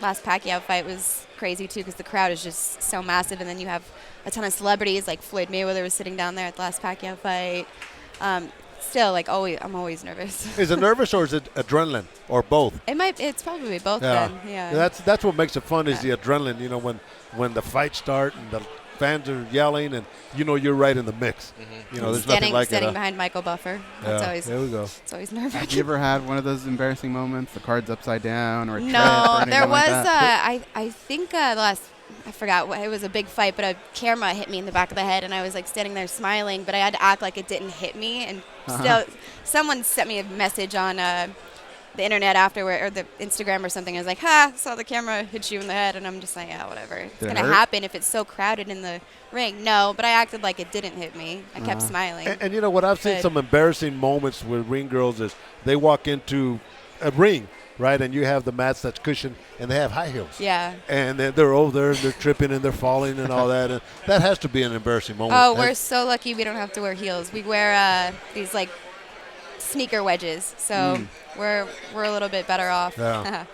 last Pacquiao fight was crazy too, because the crowd is just so massive, and then you have a ton of celebrities like Floyd Mayweather was sitting down there at the last Pacquiao fight. Still, like I'm always nervous. Is it nervous or is it adrenaline or both? It's probably both. Then, yeah. That's what makes it fun is the adrenaline. You know, when the fights start and the fans are yelling and you're right in the mix. Mm-hmm. You know, there's nothing like it. Standing behind Michael Buffer. That's always. There we go. It's always nerve-wracking. Have you ever had one of those embarrassing moments? The card's upside down or a trip or No, anything there was. like that? I think the last. I forgot. It was a big fight, but a camera hit me in the back of the head, and I was like standing there smiling, but I had to act like it didn't hit me. And still, someone sent me a message on the internet afterward, or the Instagram or something. I was like, saw the camera hit you in the head, and I'm just like, yeah, whatever. It's gonna happen if it's so crowded in the ring. No, but I acted like it didn't hit me. I kept smiling. And you know what? I've seen some embarrassing moments with ring girls is they walk into a ring, right, and you have the mats that's cushioned, and they have high heels. Yeah. And they're over there, and they're tripping, and they're falling, and all that. And that has to be an embarrassing moment. Oh, we're so lucky we don't have to wear heels. We wear these like sneaker wedges, so we're a little bit better off. Yeah.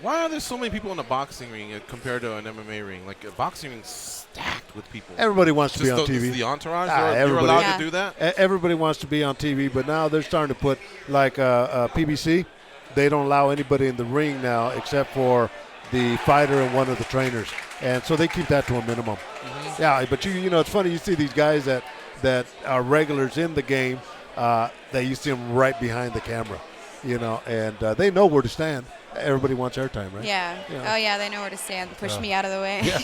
Why are there so many people in a boxing ring compared to an MMA ring? Like a boxing ring's stacked with people. Everybody wants to be on TV. The entourage? You're allowed to do that? Everybody wants to be on TV, but now they're starting to put like PBC. They don't allow anybody in the ring now except for the fighter and one of the trainers, and so they keep that to a minimum. Mm-hmm. Yeah, but you know, it's funny. You see these guys that are regulars in the game. That you see them right behind the camera, you know, and they know where to stand. Everybody wants airtime, right? Yeah. Oh, yeah, they know where to stand. Push me out of the way. Yeah.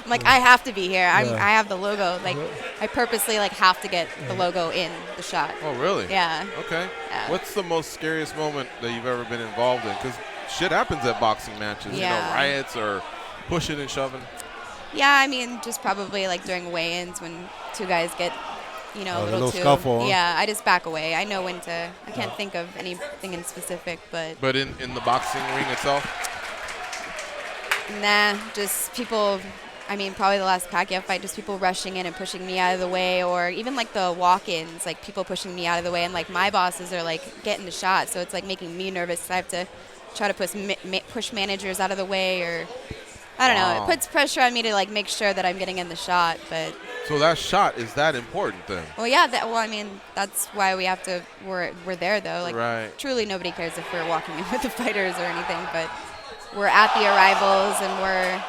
I'm like, I have to be here. I have the logo. Like, I purposely, like, have to get the logo in the shot. Oh, really? Yeah. Okay. Yeah. What's the most scariest moment that you've ever been involved in? Because shit happens at boxing matches. Yeah. You know, riots or pushing and shoving. Yeah, I mean, just probably, like, during weigh-ins when two guys get, you know, a little too. Scuffle, huh? Yeah, I just back away. I know when to. I can't think of anything in specific, but. But in the boxing ring itself? Nah, just people. I mean, probably the last Pacquiao fight, just people rushing in and pushing me out of the way, or even like the walk-ins, like people pushing me out of the way, and like my bosses are like getting the shot, so it's like making me nervous. I have to try to push managers out of the way, or I don't know. It puts pressure on me to like make sure that I'm getting in the shot, but. So that shot is that important then? Well, yeah. I mean, that's why we have to. We're there though. Like, truly, nobody cares if we're walking in with the fighters or anything. But we're at the arrivals, and we're.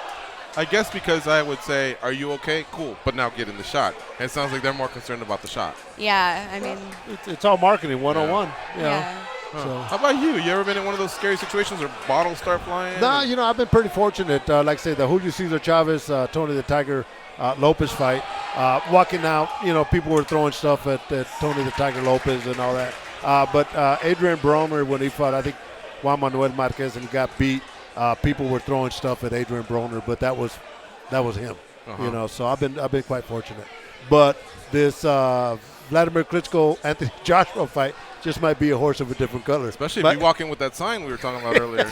I guess because I would say, "Are you okay? Cool." But now get in the shot. And it sounds like they're more concerned about the shot. Yeah, I mean. It's all marketing 101. Yeah. So. How about you? You ever been in one of those scary situations where bottles start flying? No, you know, I've been pretty fortunate. Like I say, the Julio Cesar Chavez, Tony the Tiger Lopez fight. Walking out, you know, people were throwing stuff at Tony the Tiger Lopez and all that. But Adrian Broner, when he fought, I think, Juan Manuel Marquez, and he got beat, people were throwing stuff at Adrian Broner, but that was him. You know, so I've been quite fortunate. But this Vladimir Klitschko Anthony Joshua fight just might be a horse of a different color. Especially if you walk in with that sign we were talking about earlier.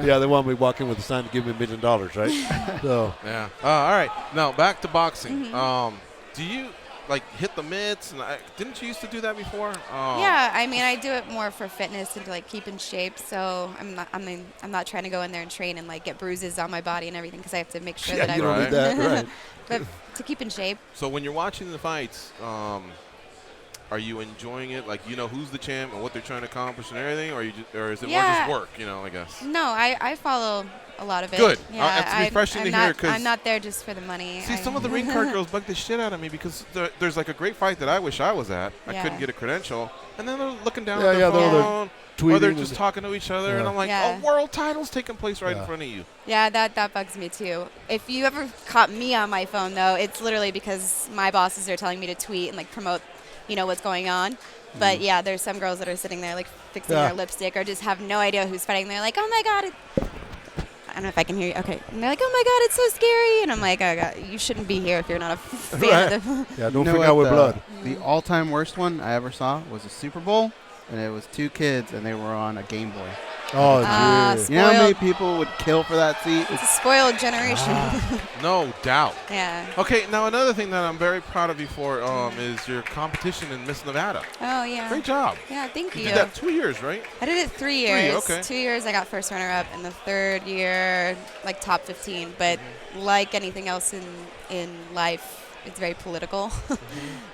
Yeah, they want me walking with a sign to give me $1 million, right? So. Yeah. All right. Now back to boxing. Mm-hmm. Do you like hit the mitts? And didn't you used to do that before? Yeah. I mean, I do it more for fitness and to like keep in shape. So I'm not trying to go in there and train and like get bruises on my body and everything because I have to make sure that I'm. You don't need that, right? But to keep in shape. So when you're watching the fights, are you enjoying it? Like, you know who's the champ and what they're trying to accomplish and everything, or is it more just work? You know, I guess. No, I follow a lot of it. Good. Yeah, it's refreshing to hear because I'm not there just for the money. See, some of the ring card girls bug the shit out of me because there's like a great fight that I wish I was at. I couldn't get a credential, and then they're looking down at their phone, or they're just talking to each other, and I'm like, a world title's taking place right in front of you. Yeah, that bugs me too. If you ever caught me on my phone, though, it's literally because my bosses are telling me to tweet and like promote. You know what's going on, but yeah, there's some girls that are sitting there like fixing their lipstick or just have no idea who's fighting. They're like, "Oh my god!" I don't know if I can hear you. Okay, and they're like, "Oh my god, it's so scary!" And I'm like, "Oh god, you shouldn't be here if you're not a fan of the." Yeah, don't freak out with blood. The all-time worst one I ever saw was a Super Bowl, and it was two kids, and they were on a Game Boy. Oh, You know how many people would kill for that seat? It's a spoiled generation. No doubt. Yeah. Okay, now another thing that I'm very proud of you for is your competition in Miss Nevada. Oh, yeah. Great job. Yeah, thank you. You did that 2 years, right? I did it 3 years. Okay. 2 years I got first runner-up, and the third year, like top 15. But like anything else in life, it's very political.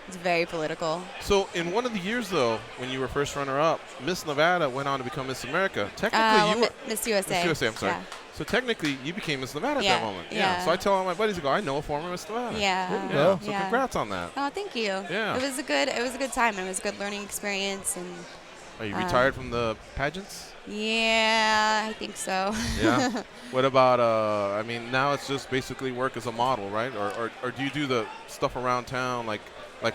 It's very political. So in one of the years, though, when you were first runner-up, Miss Nevada went on to become Miss America. Technically, you were Miss USA. Miss USA, I'm sorry. Yeah. So technically, you became Miss Nevada at Yeah, that moment. yeah. So I tell all my buddies, I go, I know a former Miss Nevada. Yeah. So congrats on that. Oh, thank you. Yeah. It was a good time. It was a good learning experience, and Are you retired from the pageants? yeah, I think so. Yeah. What about, I mean, now it's just basically work as a model, right? Or do you do the stuff around town, like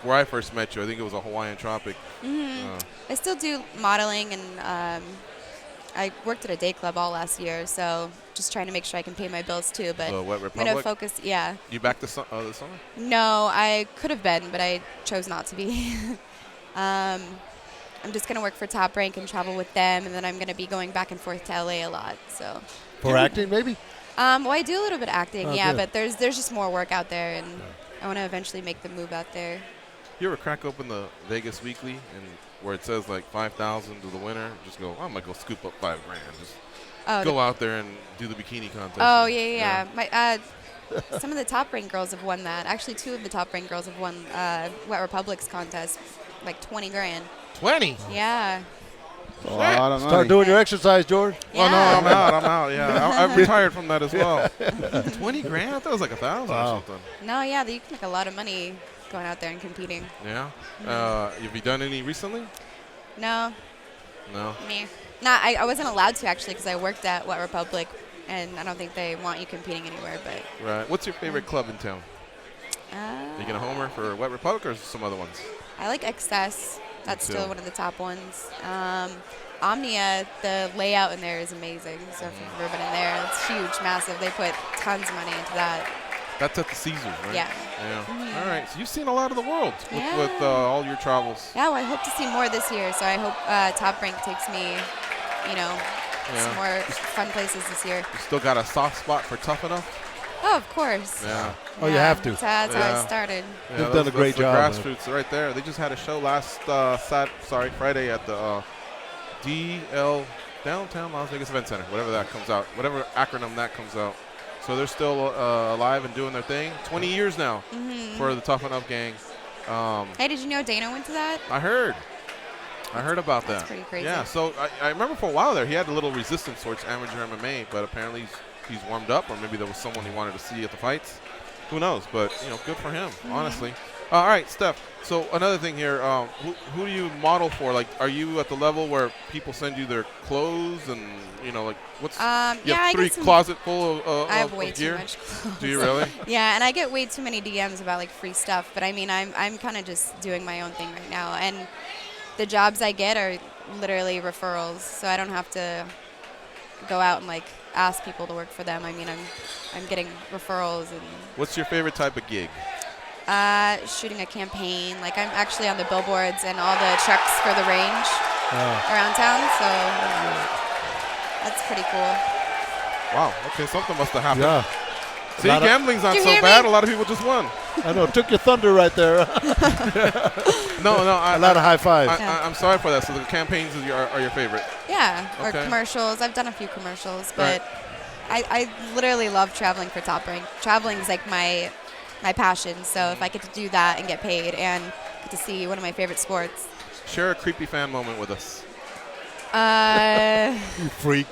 where I first met you? I think it was a Hawaiian Tropic. I still do modeling, and I worked at a day club all last year, so just trying to make sure I can pay my bills too. But The Wet I'm Republic? gonna focus. Yeah. You back this summer? No, I could have been, but I chose not to be. I'm just gonna work for Top Rank and travel with them, and then I'm gonna be going back and forth to LA a lot. So. For acting, maybe? Well, I do a little bit of acting, Oh, yeah, good. but there's just more work out there, and I want to eventually make the move out there. You ever crack open the Vegas Weekly and where it says like 5,000 to the winner? Just go, I'm gonna go scoop up $5,000. Just go out there and do the bikini contest. Oh yeah. My some of the Top Rank girls have won that. Actually, 2 of the Top Rank girls have won Wet Republic's contest, like 20 grand. 20? Yeah. A lot of money. Start doing your exercise, George. Well, no, I'm out. Yeah, I'm retired from that as well. 20 grand? I thought it was like 1,000 or something. No, yeah, you can make a lot of money going out there and competing. Yeah. Have you done any recently? No. No. Me. No, I wasn't allowed to actually because I worked at Wet Republic, and I don't think they want you competing anywhere. But. Right. What's your favorite club in town? Are you gonna homer for Wet Republic or some other ones? I like Excess. That's still one of the top ones. Omnia, the layout in there is amazing. So if you've ever been in there, it's huge, massive. They put tons of money into that. That's at the Caesars, right? Yeah. All right. So you've seen a lot of the world with all your travels. Yeah, well, I hope to see more this year. So I hope Top Rank takes me, some more fun places this year. You still got a soft spot for Tough Enough? Oh, of course. Yeah. Oh, you have to. That's how I started. Yeah, They've done a great job. Grassroots right there. They just had a show last Friday at the DL Downtown Las Vegas Event Center, whatever that comes out, whatever acronym that comes out. So they're still alive and doing their thing. 20 years now for the Tough Enough gang. Hey, did you know Dana went to that? I heard about that. That's pretty crazy. Yeah, so I remember for a while there he had a little resistance towards amateur MMA, but apparently he's warmed up, or maybe there was someone he wanted to see at the fights. Who knows? But, good for him, honestly. All right, Steph. So another thing here, who do you model for? Like, are you at the level where people send you their clothes and, what's you have 3 closet full of I have way gear? too much clothes. Do you really? Yeah, and I get way too many DMs about, free stuff. But, I mean, I'm kind of just doing my own thing right now. And the jobs I get are literally referrals, so I don't have to go out and, ask people to work for them. I mean, I'm getting referrals. And What's your favorite type of gig? Shooting a campaign. I'm actually on the billboards and all the trucks for the range around town, so that's pretty cool. Wow, okay, something must have happened. Yeah. See, gambling's not so bad. A lot of people just won. I know, took your thunder right there. No, a lot of high fives. I'm sorry for that. So the campaigns are your favorite? Yeah, or Okay. commercials. I've done a few commercials, but I literally love traveling for Top Rank. Traveling is my passion. So if I get to do that and get paid and get to see one of my favorite sports. Share a creepy fan moment with us. You freak.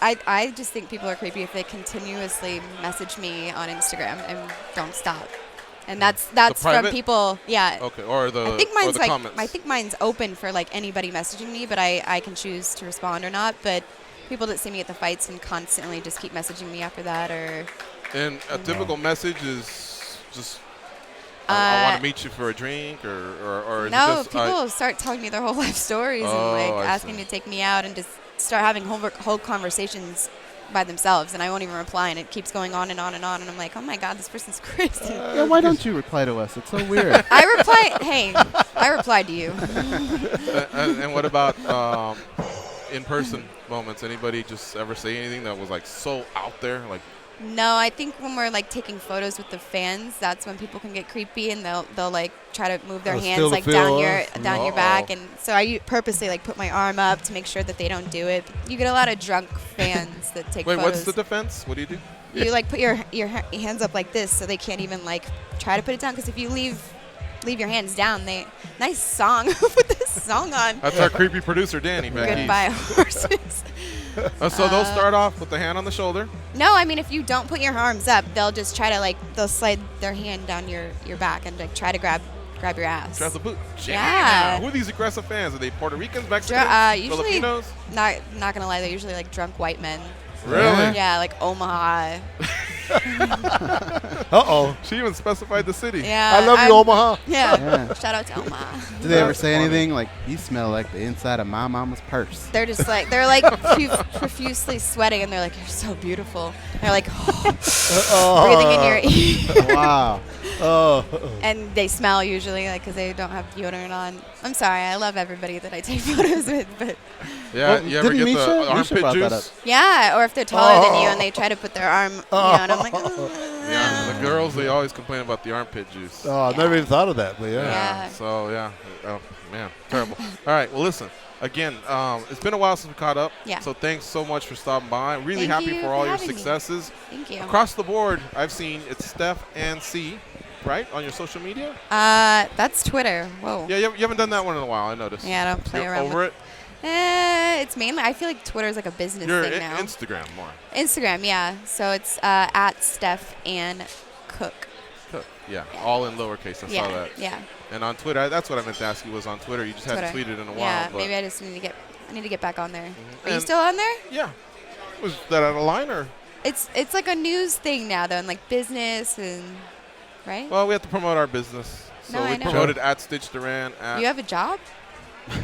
I just think people are creepy if they continuously message me on Instagram and don't stop. And that's from people, yeah. Okay, or the I think mine's comments. I think mine's open for anybody messaging me, but I can choose to respond or not. But people that see me at the fights and constantly just keep messaging me after that, or. And a typical message is just. I want to meet you for a drink, or is no, it just, people start telling me their whole life stories and asking me to take me out and just start having whole conversations by themselves, and I won't even reply, and it keeps going on and on and on, and I'm like, oh my god, this person's crazy. Yeah, why don't you reply to us? It's so weird. I replied to you. and what about in-person moments? Anybody just ever say anything that was like so out there? Like, No, I think when we're like taking photos with the fans, that's when people can get creepy and they'll like try to move their hands like down your back, and so I purposely like put my arm up to make sure that they don't do it. You get a lot of drunk fans that take wait, photos. what's the defense? What do you do? You like put your hands up like this so they can't even like try to put it down, because if you leave your hands down, nice song. Put this song on. That's our creepy producer Danny back Goodbye horses. So they'll start off with the hand on the shoulder. No, I mean, if you don't put your arms up, they'll just try to they'll slide their hand down your back and like try to grab your ass. Grab the boot. Yeah. Who are these aggressive fans? Are they Puerto Ricans, Mexicans, usually, Filipinos? Not gonna lie, they're usually like drunk white men. Really? Yeah, like Omaha. Uh-oh. She even specified the city. Yeah. I love you, Omaha. Yeah. Shout out to Omaha. Do they ever say anything like, you smell like the inside of my mama's purse? They're just like, profusely sweating, and they're like, you're so beautiful. And they're like, breathing in your ear. Wow. And they smell usually, like, because they don't have deodorant on. I'm sorry, I love everybody that I take photos with, but. Yeah, you ever get the armpit juice? Yeah, or if they're taller than you and they try to put their arm, and I'm like, Yeah, the girls, they always complain about the armpit juice. Oh, I never even thought of that, but yeah. So, yeah. Oh, man, terrible. All right, well, listen. Again, it's been a while since we caught up. Yeah. So thanks so much for stopping by. I'm really Thank happy you for all for your having me. successes. Thank you. Across the board, I've seen it's Steph and C, right, on your social media? That's Twitter. Whoa. Yeah, you haven't done that one in a while, I noticed. Yeah, I don't play You're around over with it? It's mainly, I feel like Twitter is like a business You're thing now. Instagram more. Instagram, yeah. So it's at Steph and Cook. Cook, yeah. All in lowercase. I saw that. Yeah. And on Twitter, that's what I meant to ask you was on Twitter. You just hadn't tweeted in a while. Yeah, but maybe I just need to get back on there. Are you still on there? Yeah. Was that on a line or? It's like a news thing now though, and like business and right? Well, we have to promote our business. So No, we I know. promoted at Stitch Duran. You have a job?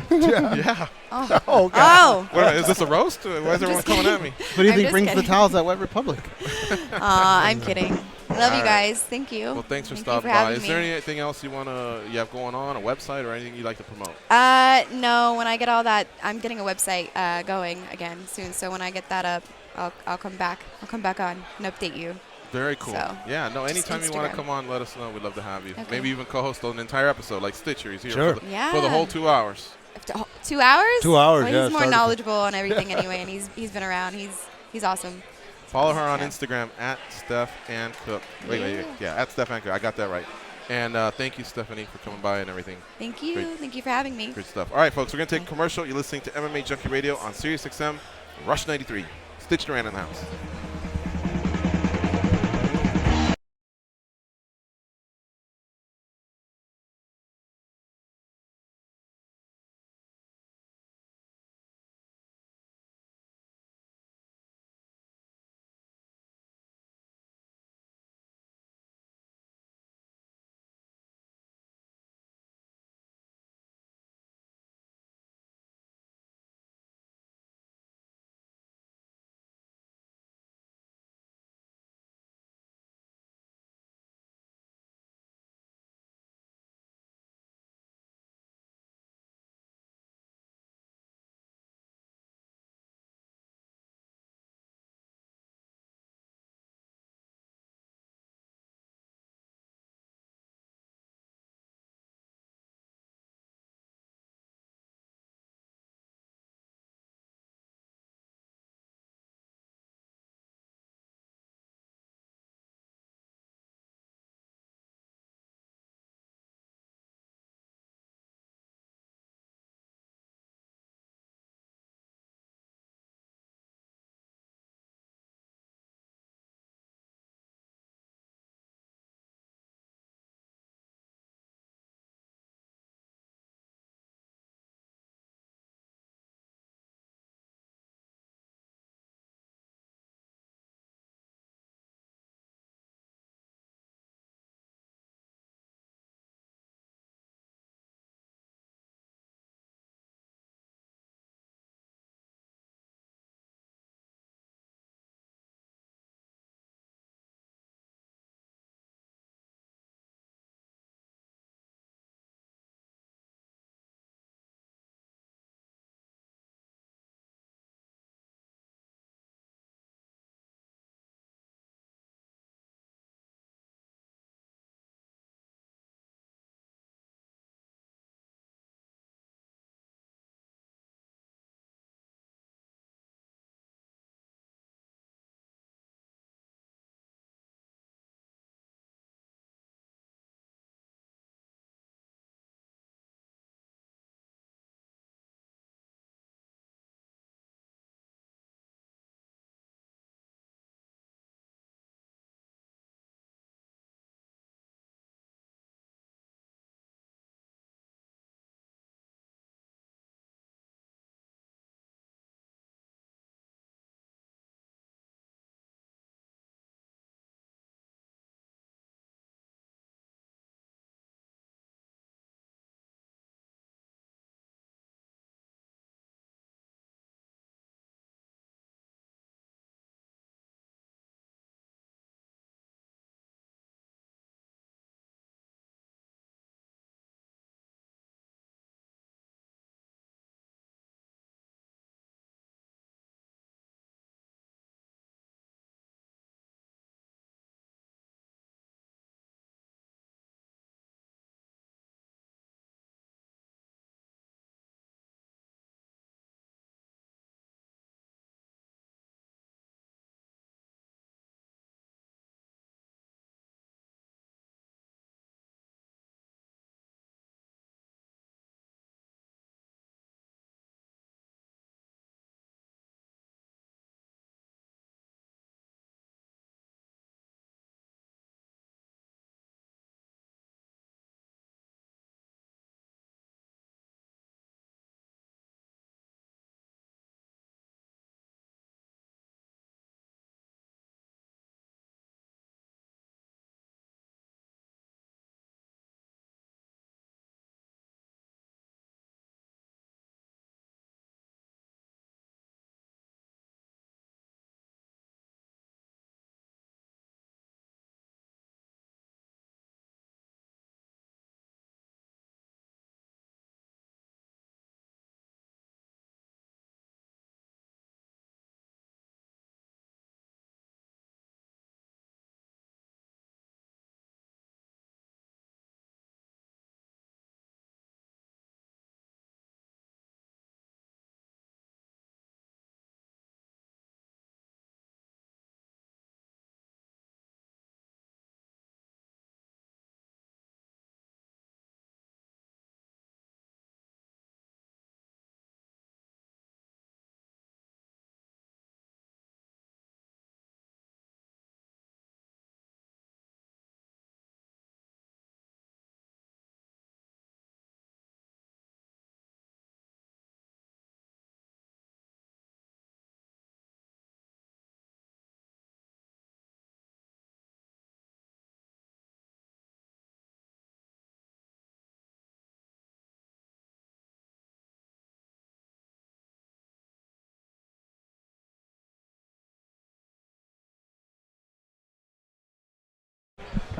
Yeah. Oh, God. Wait a minute, is this a roast? Why is everyone coming at me? What do you think brings the towels at Wet Republic? I'm kidding. Love you All right. guys. Thank you. Well, thanks for Thank you stopping for by. having Is there me. anything else you have going on, a website or anything you'd like to promote? No. When I get all that, I'm getting a website going again soon. So when I get that up, I'll come back. I'll come back on and update you. Very cool. So, yeah, no, just anytime you want to Instagram. come on, let us know. We'd love to have you. Okay. Maybe even co-host an entire episode like Stitcher. He's here Sure. for, the, Yeah. for the whole 2 hours. 2 hours? 2 hours, Well, yeah, he's more started- knowledgeable on everything anyway, and he's been around. He's awesome. Follow her on Yeah. Instagram at Steph and Cook. Wait. Yeah, at Steph and Cook. I got that right. And thank you, Stephanie, for coming by and everything. Thank you. Great. Thank you for having me. Great stuff. All right, folks, we're going to take a commercial. You're listening to MMA Junkie Radio on Sirius XM, Rush 93. Stitch Duran in the house.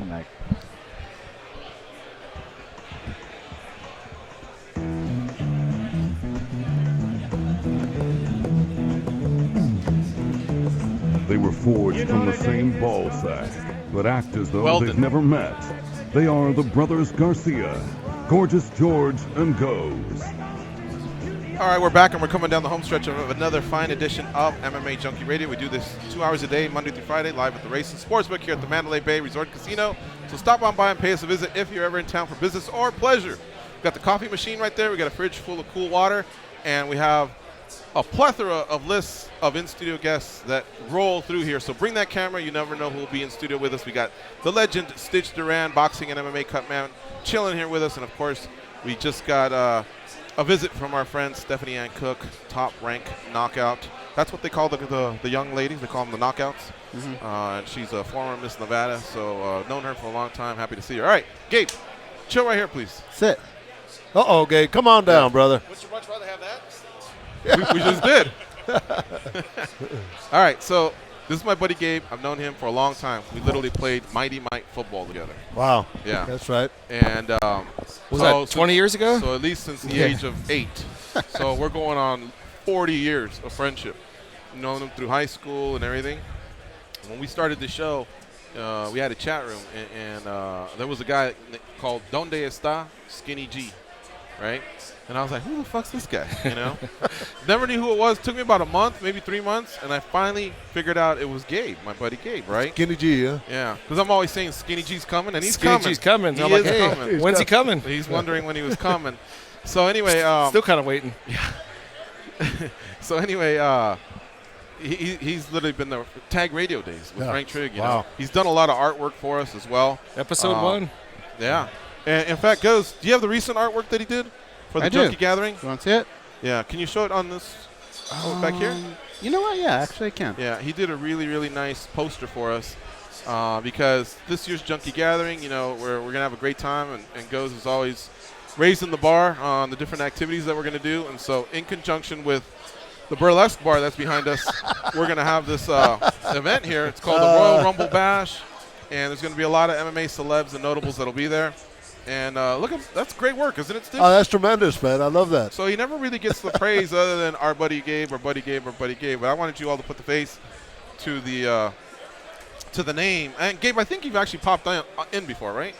on, Mac. They were forged from the same ball sack, but act as though Weldon. they've never met. They are the brothers Garcia, Gorgeous George and Goes. All right, we're back, and we're coming down the home stretch of another fine edition of MMA Junkie Radio. We do this 2 hours a day, Monday through Friday, live at the Race and Sportsbook here at the Mandalay Bay Resort Casino. So stop on by and pay us a visit if you're ever in town for business or pleasure. We've got the coffee machine right there. We've got a fridge full of cool water, and we have a plethora of lists of in-studio guests that roll through here. So bring that camera. You never know who will be in studio with us. We got the legend Stitch Duran, boxing and MMA cut man, chilling here with us. And, of course, we just got a visit from our friend Stephanie Ann Cook, top rank knockout. That's what they call the young ladies. They call them the knockouts. Mm-hmm. And she's a former Miss Nevada, so known her for a long time. Happy to see her. All right, Gabe, chill right here, please. Sit. Uh-oh, Gabe. Come on down, brother. Would you much rather have that? we just did. All right, so this is my buddy Gabe. I've known him for a long time. We literally played Mighty Might football together. Wow. Yeah. That's right. And was that 20 years ago? So at least since the age of 8. So we're going on 40 years of friendship. Known him through high school and everything. When we started the show, we had a chat room, and there was a guy called Donde Está Skinny G, right? And I was like, who the fuck's this guy, you know? Never knew who it was. Took me about a month, maybe 3 months, and I finally figured out it was Gabe, my buddy Gabe, right? Skinny G, yeah? Yeah, because I'm always saying Skinny G's coming, and he's Skinny coming. G's coming. He I'm like, is hey, coming. when's he coming? He's wondering when he was coming. So anyway. Still kind of waiting. Yeah. So anyway, he's literally been there for Tag Radio days with Frank Trigg. You know? He's done a lot of artwork for us as well. Episode 1. Yeah. And in fact, Goes, do you have the recent artwork that he did for the Junkie Gathering? You want to see it? Yeah. Can you show it on this back here? You know what? Yeah, actually I can. Yeah, he did a really, really nice poster for us because this year's Junkie Gathering, you know, we're going to have a great time, and Goes is always raising the bar on the different activities that we're going to do. And so in conjunction with the burlesque bar that's behind us, we're going to have this event here. It's called the Royal Rumble Bash, and there's going to be a lot of MMA celebs and notables that'll be there. And look, that's great work, isn't it, Stitch? Oh, that's tremendous, man. I love that. So he never really gets the praise other than our buddy Gabe, our buddy Gabe, our buddy Gabe. But I wanted you all to put the face to the name. And Gabe, I think you've actually popped in before, right?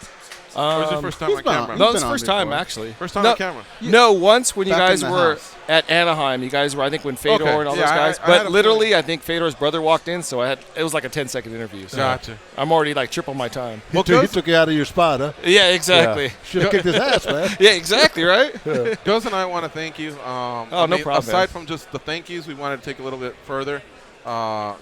Or is it first time on camera? No, it's first time, actually. First time on camera. No, once when you guys were at Anaheim. You guys were, I think, when Fedor and all those guys. But literally, I think Fedor's brother walked in, so it was like a 10-second interview. So gotcha. I'm already like triple my time. He took you out of your spot, huh? Yeah, exactly. Yeah. Should have kicked his ass, man. Yeah, exactly, right? Yeah. Goes and I want to thank you. No problem. Aside from just the thank yous, we wanted to take a little bit further.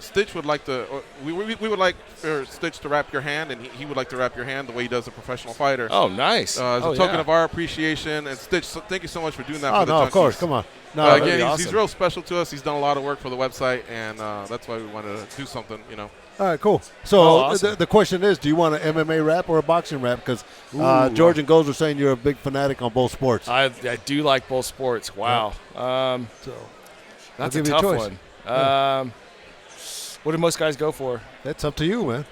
Stitch would like to. We would like for Stitch to wrap your hand, and he would like to wrap your hand the way he does a professional fighter. Oh, nice! As a token of our appreciation, and Stitch, thank you so much for doing that. Oh, for the no, Junkies. of course, come on. No, again, awesome. he's real special to us. He's done a lot of work for the website, and that's why we wanted to do something. You know. All right, cool. So awesome. the question is, do you want an MMA rap or a boxing rap? Because George and Goals are saying you're a big fanatic on both sports. I do like both sports. Wow. So that's I'll a give you tough choice. one. Yeah. What do most guys go for? That's up to you, man.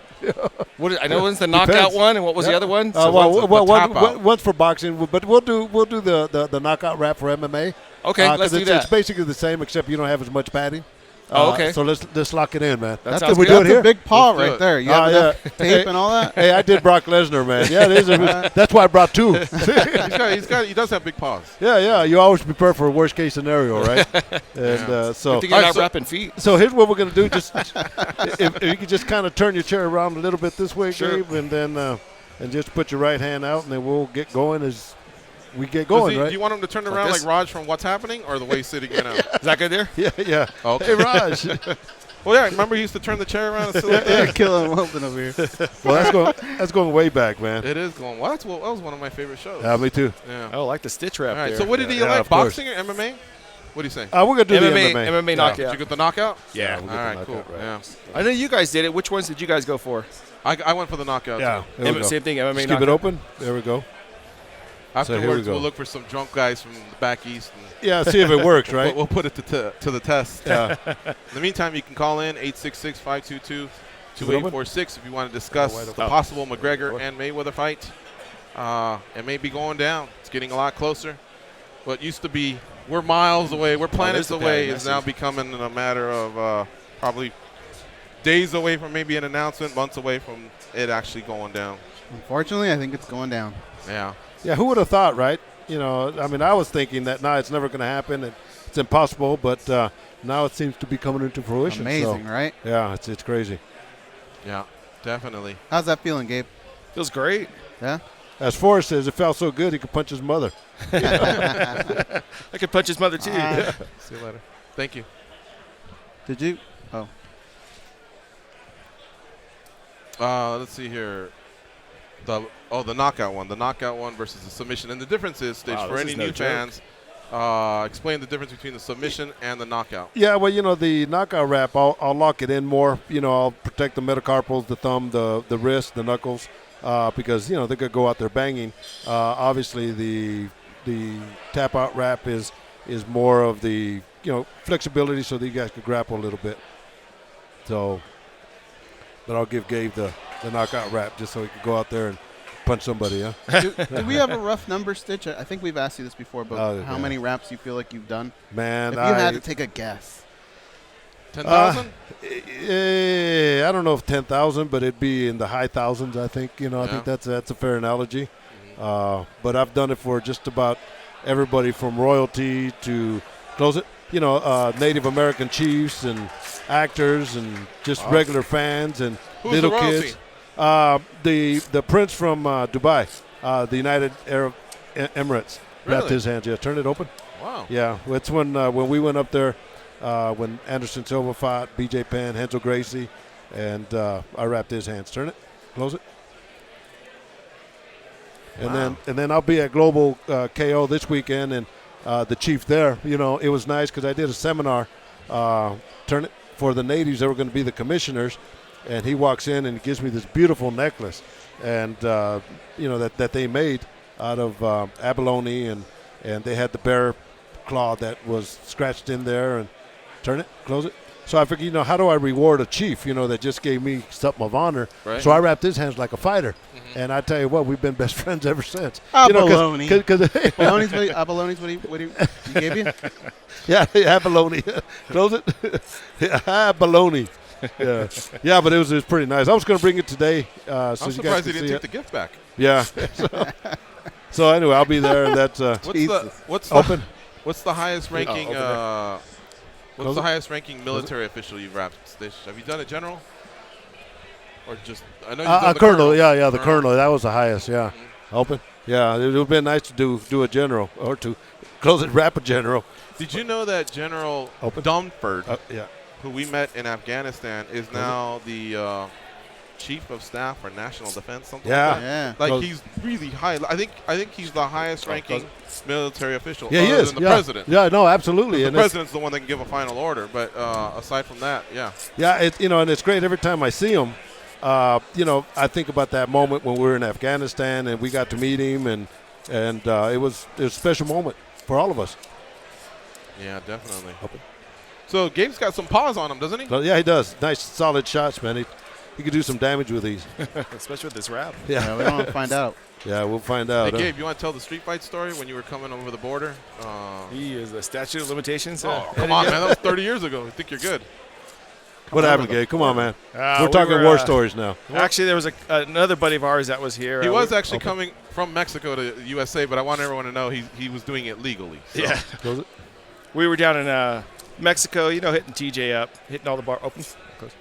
I know one's the knockout one, and what was the other one? One's for boxing, but we'll do the knockout rap for MMA. Okay, let's do that. It's basically the same, except you don't have as much padding. Okay. So let's lock it in, man. That That's sounds a good. big paw right there. You have enough tape and all that? Hey, I did Brock Lesnar, man. Yeah, it is. That's why I brought two. He does have big paws. Yeah. You always prepare for a worst case scenario, right? And so you're not wrapping feet. So here's what we're gonna do. Just if you could just kind of turn your chair around a little bit this way, sure. Gabe, and then and just put your right hand out, and then we'll get going as we get going, right? Do you want him to turn around like Raj from What's Happening, or the way he's sitting right now? Is that good there? Yeah. Okay. Hey, Raj. Well, yeah. Remember he used to turn the chair around and sit like that? Killing Wilton over here. Well, that's going way back, man. It is going. Well, that was one of my favorite shows. Yeah, me too. Yeah. I like the stitch wrap. All right. there. So what did he like? Boxing or MMA? What do you say? We're gonna do MMA, the MMA. MMA knockout. Did you get the knockout? Yeah. We'll All get the right. Cool. knockout, right. Yeah. I know you guys did it. Which ones did you guys go for? I went for the knockout. Yeah. Too. There we go. Same thing. MMA Just knockout. keep it open. There we go. Afterwards, here we go. we'll look for some drunk guys from the back east. And Yeah, see if it works, right? We'll put it to the test. Yeah. In the meantime, you can call in 866-522-5792. 2846 if you want to discuss the possible McGregor and Mayweather fight. It may be going down. It's getting a lot closer. What used to be, we're miles away, we're planets away, is now becoming a matter of probably days away from maybe an announcement, months away from it actually going down. Unfortunately, I think it's going down. Yeah. Yeah, who would have thought, right? You know, I mean, I was thinking that, it's never going to happen. It's impossible, but now it seems to be coming into fruition. Amazing, right? Yeah, it's crazy. Yeah, definitely. How's that feeling, Gabe? Feels great. Yeah? As Forrest says, it felt so good he could punch his mother. I could punch his mother, too. See you later. Thank you. Did you? Oh. Let's see here. The knockout one. The knockout one versus the submission. And the difference is, Stitch, for any new fans, explain the difference between the submission and the knockout. Yeah, well, the knockout wrap, I'll lock it in more. I'll protect the metacarpals, the thumb, the wrist, the knuckles, because, they could go out there banging. Obviously, the tap-out wrap is more of the, flexibility so that you guys could grapple a little bit. So, but I'll give Gabe the knockout wrap just so he could go out there and punch somebody, huh? Do we have a rough number, Stitch? I think we've asked you this before, but how many wraps you feel like you've done? Man, if you had to take a guess. 10,000? I don't know if 10,000, but it'd be in the high thousands, I think. I think that's a fair analogy. But I've done it for just about everybody from royalty to close it. Native American chiefs and actors and just regular fans and little kids. The prince from Dubai, the United Arab Emirates, wrapped his hands. Yeah, turn it open. Wow. Yeah, it's when we went up there, when Anderson Silva fought, B.J. Penn, Hensel Gracie, and I wrapped his hands. Turn it, close it. And then I'll be at Global KO this weekend, and the chief there, it was nice because I did a seminar, turn it, for the natives that were going to be the commissioners, and he walks in and he gives me this beautiful necklace, and that they made out of abalone, and they had the bear claw that was scratched in there, and turn it, close it. So I figured, how do I reward a chief, that just gave me something of honor? Right. So I wrapped his hands like a fighter. Mm-hmm. And I tell you what, we've been best friends ever since. Abalone. Abalone's what he gave you? Yeah, abalone. Close it. Abalone. Yeah, but it was pretty nice. I was going to bring it today. So I'm you surprised guys he can didn't see take it. the gift back. Yeah. So anyway, I'll be there, and that's what's open. What's the highest ranking? What's Close the it. highest ranking military official you've wrapped, Stitch? Have you done a general? Or just I know you've done the colonel. Yeah, the colonel. That was the highest. Yeah, open. Yeah, it would have been nice to do a general or to close it, wrap a general. Did you know that General Dunford, who we met in Afghanistan, is now the chief of staff for national defense? Something like that? Like he's really high. I think he's the highest ranking military official. Yeah, he is. Than the president. Yeah, no, absolutely. The president's the one that can give a final order. But aside from that, yeah. Yeah, and it's great every time I see him. I think about that moment when we were in Afghanistan and we got to meet him, and it was a special moment for all of us. Yeah, definitely. So Gabe's got some paws on him, doesn't he? Yeah, he does. Nice, solid shots, man. He could do some damage with these. Especially with this wrap. Yeah, we don't want to find out. Yeah, we'll find out. Hey, Gabe, you want to tell the street fight story when you were coming over the border? He is the statute of limitations. Come on, man. That was 30 years ago. I think you're good. What happened, Gabe? Come on, man. We're talking war stories now. Actually, there was another buddy of ours that was here. He was actually coming from Mexico to USA, but I want everyone to know he was doing it legally. So. Yeah. We were down in Mexico, hitting TJ up, hitting all the bar open. Close.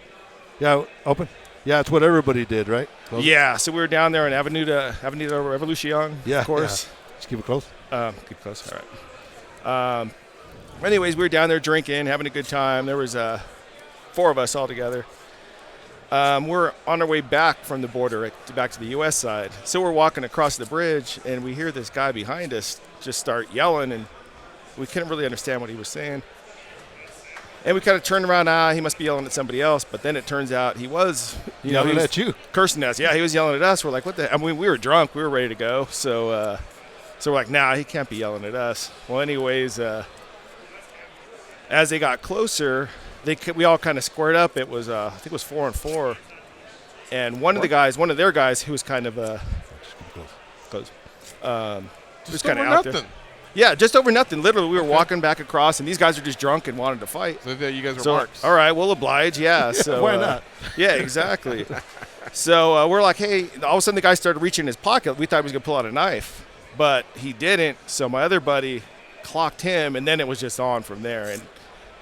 Yeah, open. Yeah, it's what everybody did, right? Close. Yeah, so we were down there in Avenida Revolucion, of course. Yeah. Just keep it close. Keep it close, all right. Anyways, we were down there drinking, having a good time. There was 4 of us all together. We're on our way back from the border, back to the U.S. side. So we're walking across the bridge, and we hear this guy behind us just start yelling, and we couldn't really understand what he was saying. And we kind of turned around, he must be yelling at somebody else. But then it turns out he was yelling at you. Cursing us. Yeah, he was yelling at us. We're like, what the? I mean, we were drunk. We were ready to go. So we're like, nah, he can't be yelling at us. Well, anyways, as they got closer, we all kind of squared up. It was, I think it was 4-on-4. And one of their guys, who was kind of was kind of out there. Yeah, just over nothing. Literally, we were walking back across, and these guys were just drunk and wanted to fight. So you guys were marks. All right, we'll oblige. Yeah. So why not? Yeah, exactly. So we're like, hey, all of a sudden the guy started reaching in his pocket. We thought he was going to pull out a knife, but he didn't. So my other buddy clocked him, and then it was just on from there.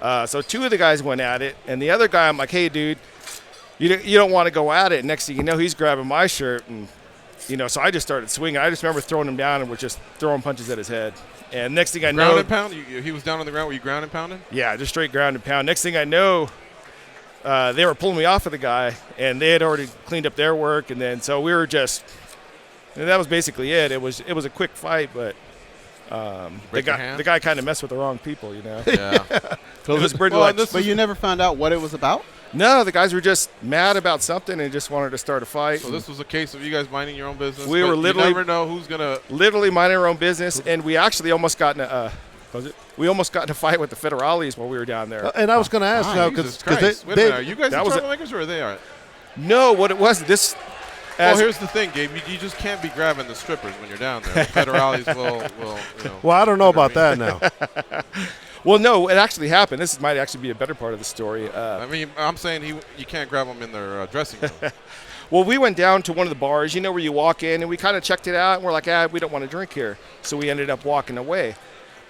And so two of the guys went at it, and the other guy, I'm like, hey, dude, you don't want to go at it. Next thing you know, he's grabbing my shirt, and so I just started swinging. I just remember throwing him down and we're just throwing punches at his head. And next thing I know, ground and pound. He was down on the ground. Were you ground and pounding? Yeah, just straight ground and pound. Next thing I know, they were pulling me off of the guy, and they had already cleaned up their work, and then so we were just. And that was basically it. It was a quick fight, but the guy kind of messed with the wrong people, Yeah. It was pretty much. But you never found out what it was about? No, the guys were just mad about something and just wanted to start a fight. So this was a case of you guys minding your own business. We were literally you never know who's gonna literally minding our own business, and we actually almost got in a. We almost got in a fight with the federales while we were down there. And I was going to ask now because they are you guys the troublemakers or are they? Are? No, what it was this. Well, here's the thing, Gabe. You just can't be grabbing the strippers when you're down there. The federales will. Well, I don't know about that now. Well, no, it actually happened. This might actually be a better part of the story. I'm saying you can't grab them in their dressing room. Well, we went down to one of the bars, where you walk in, and we kind of checked it out, and we're like, we don't want to drink here. So we ended up walking away.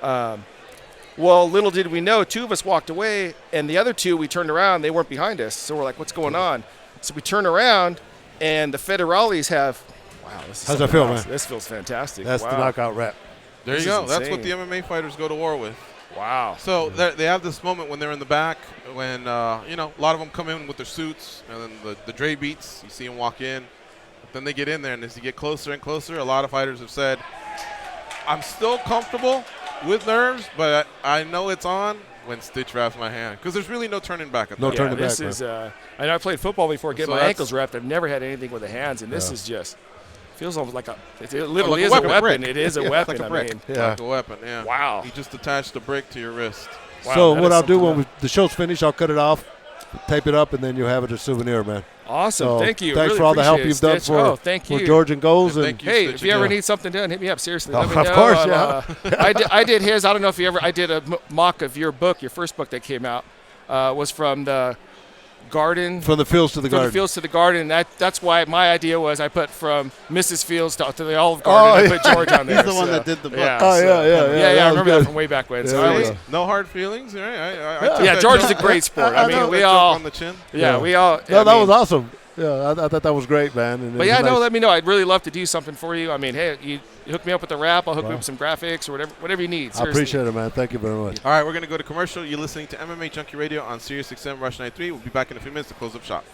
Well, little did we know, two of us walked away, and the other two, we turned around, they weren't behind us. So we're like, what's going on? So we turn around, and the federales have, wow, this is how's that feel, man? This feels fantastic. That's the knockout rap. There you go. That's what the MMA fighters go to war with. Wow. So they have this moment when they're in the back, when a lot of them come in with their suits, and then the Dre beats. You see them walk in, but then they get in there, and as you get closer and closer, a lot of fighters have said, "I'm still comfortable with nerves, but I know it's on when Stitch wraps my hand because there's really no turning back at that. No turning back. This is. I know I played football before, getting my ankles wrapped. I've never had anything with the hands, and this is just. Feels almost like it literally is a weapon. It is a weapon. Like a brick. Like a weapon. Yeah. Wow. You just attached a brick to your wrist. Wow, so what I'll do when the show's finished, I'll cut it off, tape it up, and then you'll have it as a souvenir, man. Awesome. So thank you. Thanks really for all the help you've done for George and Goals. And thank you, hey, Stitch, if you ever need something done, hit me up. Seriously. Of let me know. course, yeah. I did his. I don't know if you ever. I did a mock of your book, your first book that came out, was from the garden. From the fields to the garden. From the fields to the garden. That's why my idea was I put from Mrs. Fields to the Olive Garden. I put George on there. He's the one that did the book. Yeah, yeah. I remember that from way back when. So no hard feelings. Yeah, George is a great sport. I mean, we all. On the chin. Yeah, we all. No, that was awesome. Yeah, I thought that was great, man. But let me know. I'd really love to do something for you. I mean, hey, you hook me up with the rap. I'll hook you up with some graphics or whatever you need. Seriously. I appreciate it, man. Thank you very much. All right, we're going to go to commercial. You're listening to MMA Junkie Radio on Sirius XM Rush 93. We'll be back in a few minutes to close up shop.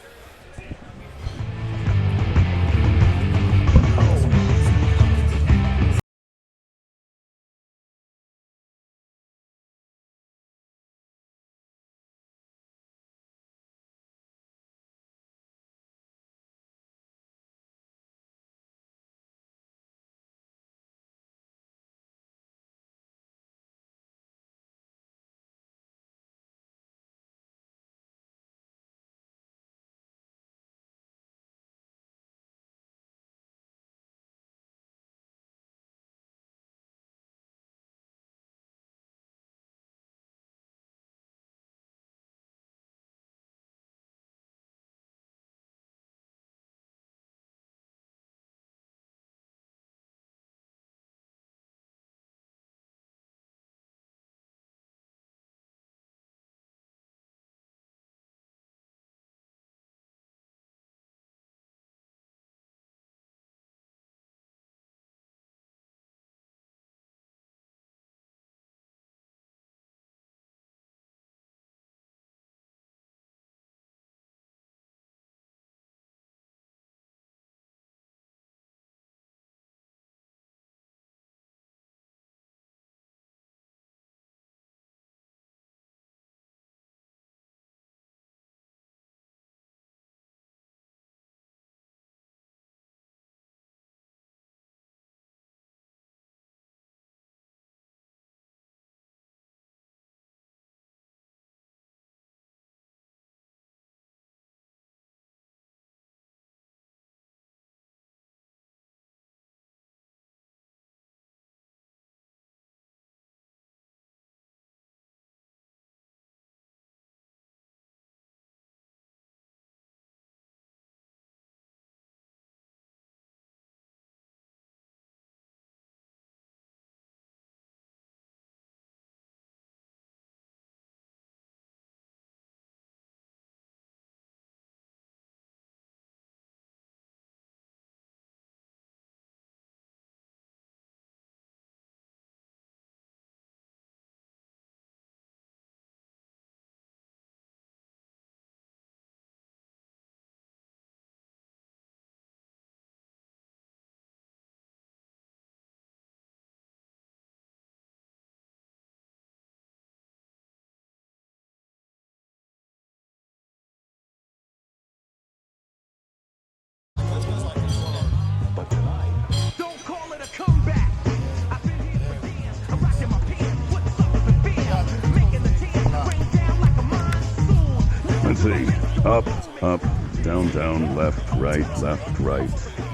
frequency. Up, up, down, down, left, right,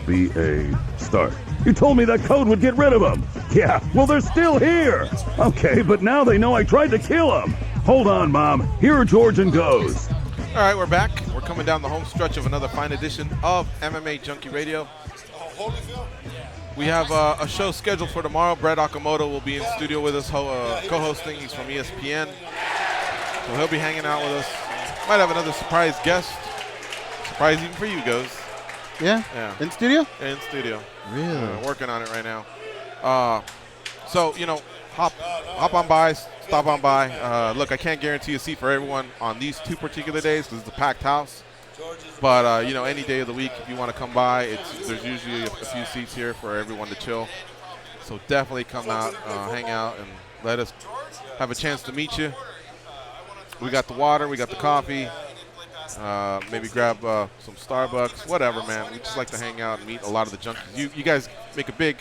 BA, start. You told me that code would get rid of them. Yeah, well, they're still here. Okay, but now they know I tried to kill them. Hold on, Mom. Here are George and Goes. All right, we're back. We're coming down the home stretch of another fine edition of MMA Junkie Radio. We have a show scheduled for tomorrow. Brett Okamoto will be in studio with us, co-hosting. He's from ESPN. So he'll be hanging out with us. Might have another surprise guest. Surprise even for you, Goes. Yeah? In studio? In studio. Really? Working on it right now. So, hop on by, stop on by. Look, I can't guarantee a seat for everyone on these 2 particular days because it's a packed house. But, any day of the week, if you want to come by, there's usually a few seats here for everyone to chill. So definitely come out, hang out, and let us have a chance to meet you. We got the water, we got the coffee. Maybe grab some Starbucks, whatever, man. We just like to hang out and meet a lot of the junkies. You guys make a big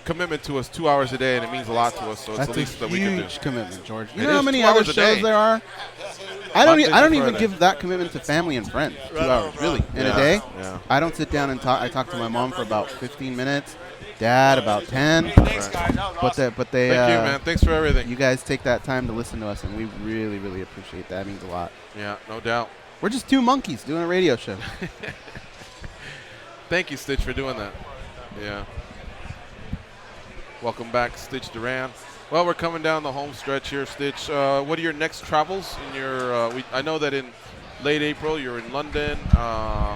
commitment to us 2 hours a day, and it means a lot to us. So it's the least that we can do. That's a huge commitment, George. You know how many other shows there are? I don't even give that commitment to family and friends. 2 hours, really, in a day. Yeah. I don't sit down and talk. I talk to my mom for about 15 minutes. Dad about 10. But they. Thank you, man. Thanks for everything. You guys take that time to listen to us, and we really, really appreciate that. It means a lot. Yeah, no doubt. We're just 2 monkeys doing a radio show. Thank you, Stitch, for doing that. Yeah. Welcome back, Stitch Duran. Well, we're coming down the home stretch here, Stitch. What are your next travels? I know that in late April you're in London.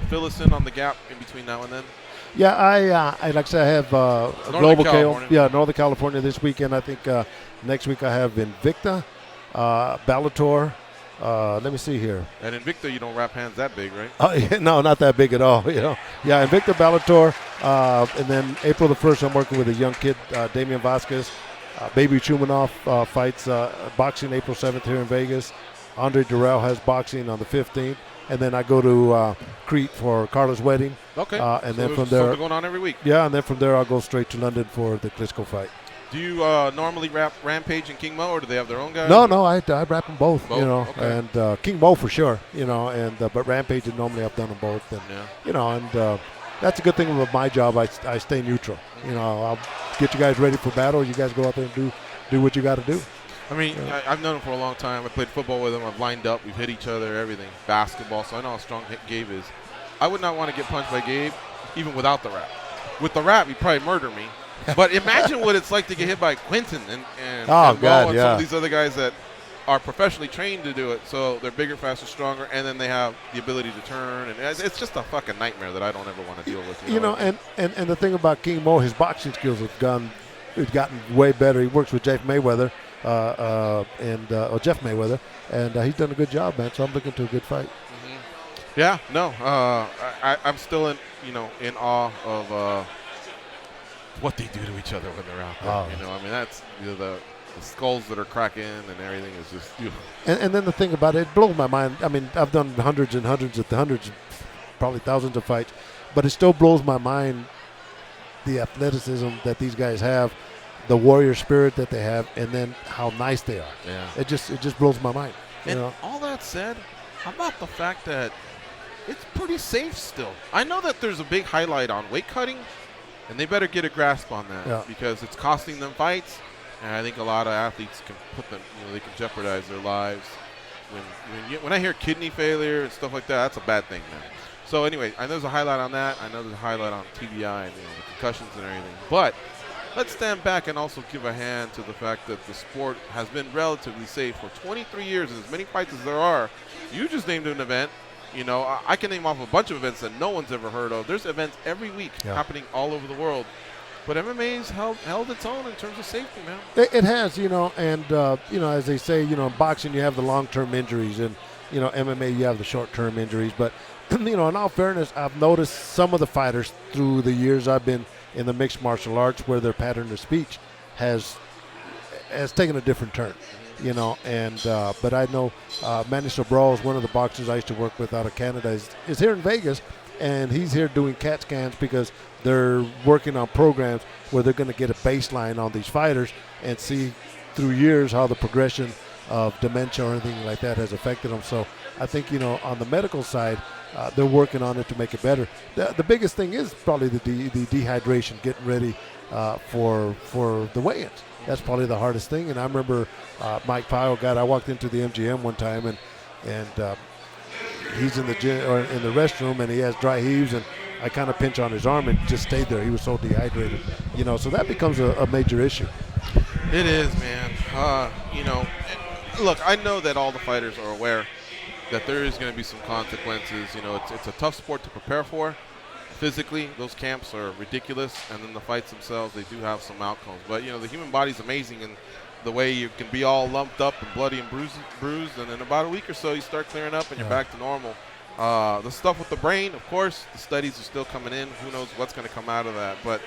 Fill us in on the gap in between now and then. Yeah, I like I said, I have Global KO. Yeah, Northern California this weekend. I think next week I have Invicta, Bellator. Let me see here. And Invicta, you don't wrap hands that big, right? No, not that big at all. Yeah, Invicta, Bellator, and then April the 1st, I'm working with a young kid, Damian Vasquez. Baby Chumanov fights boxing April 7th here in Vegas. Andre Durrell has boxing on the 15th, and then I go to Crete for Carla's wedding. Okay. And so then from there's there, something going on every week. Yeah, and then from there I'll go straight to London for the Klitschko fight. Do you normally wrap Rampage and King Mo, or do they have their own guys? No, I wrap them both. Okay. And King Mo for sure. But Rampage and normally I've done them both. And that's a good thing about my job. I stay neutral. I'll get you guys ready for battle. You guys go out there and do what you got to do. I mean, I've known him for a long time. I played football with him. I've lined up. We've hit each other, everything. Basketball, so I know how strong Gabe is. I would not want to get punched by Gabe, even without the wrap. With the wrap, he'd probably murder me. But imagine what it's like to get hit by Quentin and some of these other guys that are professionally trained to do it. So they're bigger, faster, stronger, and then they have the ability to turn. And it's just a fucking nightmare that I don't ever want to deal with. And the thing about King Mo, his boxing skills have gotten way better. He works with Jeff Mayweather, Jeff Mayweather, and he's done a good job, man. So I'm looking to a good fight. Mm-hmm. Yeah, no, I'm still in awe of what they do to each other when they're out there. I mean, that's the skulls that are cracking and everything is just. And then the thing about it blows my mind. I mean, I've done hundreds, probably thousands of fights, but it still blows my mind the athleticism that these guys have, the warrior spirit that they have, and then how nice they are. Yeah. It just blows my mind. And all that said, how about the fact that it's pretty safe still? I know that there's a big highlight on weight cutting, and they better get a grasp on that because it's costing them fights. And I think a lot of athletes can put them, they can jeopardize their lives. When I hear kidney failure and stuff like that, that's a bad thing, man. So anyway, I know there's a highlight on that. I know there's a highlight on TBI and the concussions and everything. But let's stand back and also give a hand to the fact that the sport has been relatively safe for 23 years, and as many fights as there are. You just named an event. I can name off a bunch of events that no one's ever heard of. There's events every week happening all over the world. But MMA's held its own in terms of safety, man. It has, and as they say, in boxing you have the long-term injuries, and MMA you have the short-term injuries. But in all fairness, I've noticed some of the fighters through the years I've been in the mixed martial arts where their pattern of speech has taken a different turn. But I know Manny Sobral is one of the boxers I used to work with out of Canada. Is here in Vegas, and he's here doing CAT scans because they're working on programs where they're going to get a baseline on these fighters and see through years how the progression of dementia or anything like that has affected them. So I think, on the medical side, they're working on it to make it better. The biggest thing is probably the dehydration, getting ready for the weigh-ins. That's probably the hardest thing. And I remember Mike Pyle, I walked into the MGM one time, and he's in the gym or in the restroom, and he has dry heaves, and I kind of pinch on his arm and just stayed there. He was so dehydrated, so that becomes a major issue. It is, man. Look, I know that all the fighters are aware that there is going to be some consequences. It's a tough sport to prepare for. Physically, those camps are ridiculous, and then the fights themselves, they do have some outcomes. But, the human body's amazing, and the way you can be all lumped up and bloody and bruised, and in about a week or so, you start clearing up and you're back to normal. The stuff with the brain, of course, the studies are still coming in. Who knows what's going to come out of that? But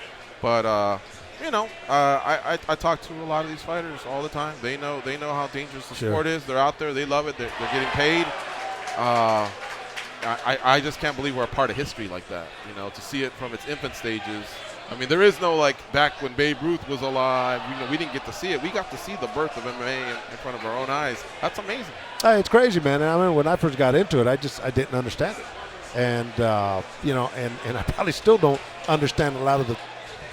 I talk to a lot of these fighters all the time. They know how dangerous the sport is. They're out there. They love it. They're getting paid. I just can't believe we're a part of history like that. To see it from its infant stages. I mean, there is no back when Babe Ruth was alive. We didn't get to see it. We got to see the birth of MMA in front of our own eyes. That's amazing. It's crazy, man. And I remember when I first got into it, I didn't understand it, and and I probably still don't understand a lot of the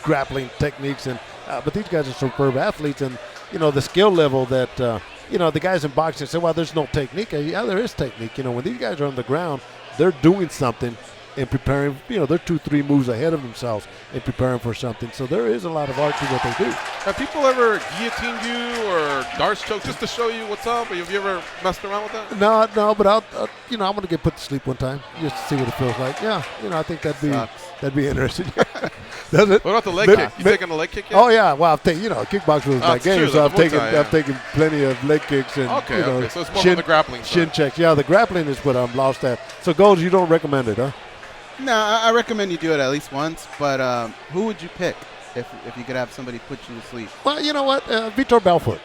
grappling techniques. And but these guys are superb athletes, and the skill level that the guys in boxing say, well, there's no technique. Yeah, there is technique. When these guys are on the ground, they're doing something and preparing. They're 2-3 moves ahead of themselves and preparing for something. So there is a lot of art to what they do. Have people ever guillotined you or darce choked just to show you what's up? Or have you ever messed around with that? No, but I'm gonna get put to sleep one time just to see what it feels like. Yeah, I think that'd be interesting. Does it? What about the leg kick? You taking the leg kick yet? Oh yeah, well I've taken kickboxing was my game, so I've taken plenty of leg kicks and okay. So it's more on the grappling side. Shin checks. Yeah, the grappling is what I'm lost at. So Gold, you don't recommend it, huh? No, I recommend you do it at least once. But who would you pick if you could have somebody put you to sleep? Well, you know what, Vitor Belfort.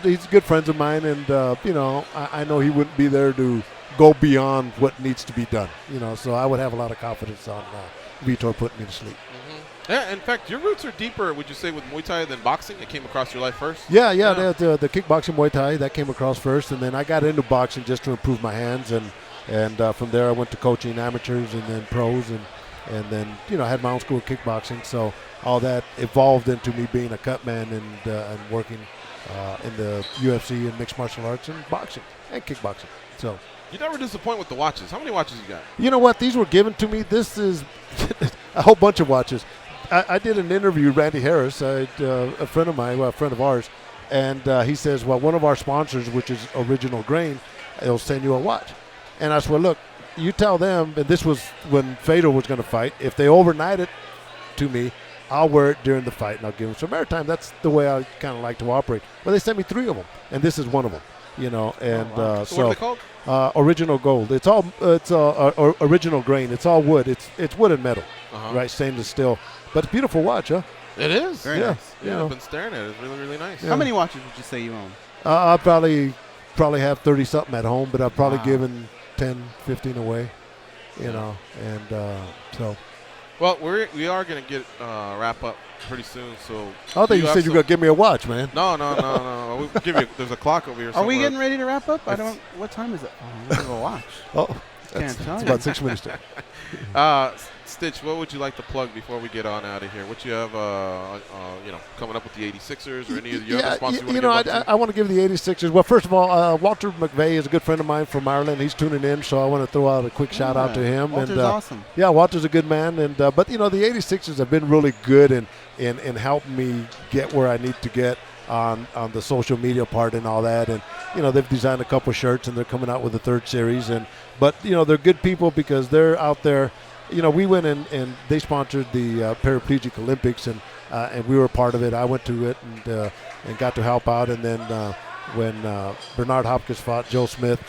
He's good friends of mine, and I know he wouldn't be there to go beyond what needs to be done. So I would have a lot of confidence on Vitor putting me to sleep. Yeah, in fact, your roots are deeper, would you say, with Muay Thai than boxing? It came across your life first? Yeah. The kickboxing Muay Thai, that came across first, and then I got into boxing just to improve my hands, and from there I went to coaching amateurs and then pros, and then I had my own school of kickboxing, so all that evolved into me being a cut man and working in the UFC and mixed martial arts and boxing and kickboxing. So you never disappoint with the watches. How many watches you got? You know what? These were given to me. This is a whole bunch of watches. I did an interview with Randy Harris, a friend of mine, a friend of ours, and he says, well, one of our sponsors, which is Original Grain, they'll send you a watch. And I said, well, look, you tell them, and this was when Fedor was going to fight, if they overnight it to me, I'll wear it during the fight, and I'll give them. So Maritime, that's the way I kind of like to operate. Well, they sent me 3 of them, and this is one of them. And wow. So what are they called? Original Gold. It's original grain. It's all wood. It's wood and metal, right? Stainless steel. But it's a beautiful watch, huh? It is. Very nice. Yeah, I've been staring at it. It's really, really nice. Yeah. How many watches would you say you own? I probably have 30-something at home, but I've probably given 10, 15 away, and so. Well, we are going to get wrap up pretty soon, so. I thought you said you were going to give me a watch, man. No. We'll give you. There's a clock over here somewhere. Are we getting ready to wrap up? What time is it? Oh, I'm going to watch. Oh, can't tell it's you. about 6 minutes to. Stitch, what would you like to plug before we get on out of here? What you have, coming up with the 86ers or any of your other sponsors you want to give up to? I want to give the 86ers. Well, first of all, Walter McVeigh is a good friend of mine from Ireland. He's tuning in, so I want to throw out a quick shout out to him. Walter's awesome. Yeah, Walter's a good man, but the 86ers have been really good in helping me get where I need to get on the social media part and all that, and they've designed a couple shirts and they're coming out with the 3rd series, but they're good people because they're out there. We went and they sponsored the Paraplegic Olympics, and we were part of it. I went to it and got to help out. And then when Bernard Hopkins fought Joe Smith,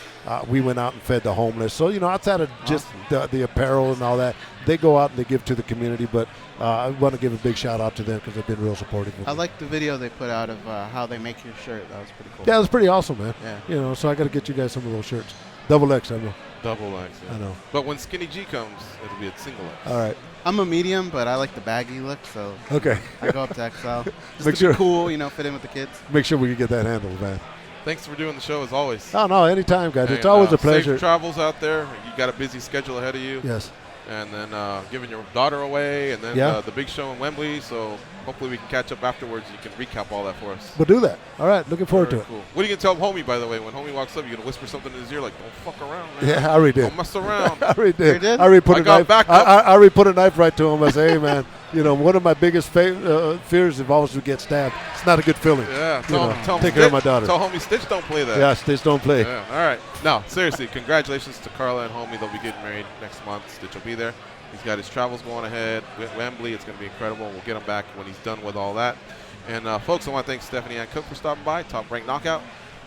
we went out and fed the homeless. So, outside of just the apparel and all that, they go out and they give to the community. But I want to give a big shout out to them because they've been real supportive. I like the video they put out of how they make your shirt. That was pretty cool. Yeah, it was pretty awesome, man. Yeah. So I got to get you guys some of those shirts. Double X, I will. Double X, yeah. I know. But when Skinny G comes, it'll be at single X. All right. I'm a medium, but I like the baggy look, so okay. I go up to XL. Just Make to sure be cool, fit in with the kids. Make sure we can get that handled, man. thanks for doing the show as always. Oh, no, anytime, guys. It's And, always a pleasure. Safe travels out there. You got a busy schedule ahead of you. Yes. And then giving your daughter away, and then the big show in Wembley. So hopefully we can catch up afterwards. You can recap all that for us. We'll do that. All right. Looking forward to it. Cool. What are you going to tell homie, by the way? When homie walks up, you going to whisper something in his ear like, don't fuck around, man. Yeah, I already did. Don't mess around. I already did. did? I already put a knife. back I already put a knife right to him. I say, hey, man, one of my biggest fears involves to get stabbed. It's not a good feeling. Yeah. Tell take care of my daughter. Tell homie Stitch don't play that. Yeah, Stitch don't play. Yeah. All right. No, seriously, congratulations to Carla and homie. They'll be getting married next month. Stitch will be there. He's got his travels going ahead. Wembley, it's going to be incredible. We'll get him back when he's done with all that. And, folks, I want to thank Stephanie Ann Cook for stopping by. Top Rank Knockout.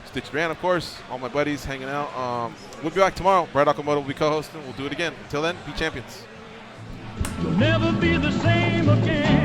Stitch Duran, of course. All my buddies hanging out. We'll be back tomorrow. Brad Okamoto will be co-hosting. We'll do it again. Until then, be champions. You'll never be the same again.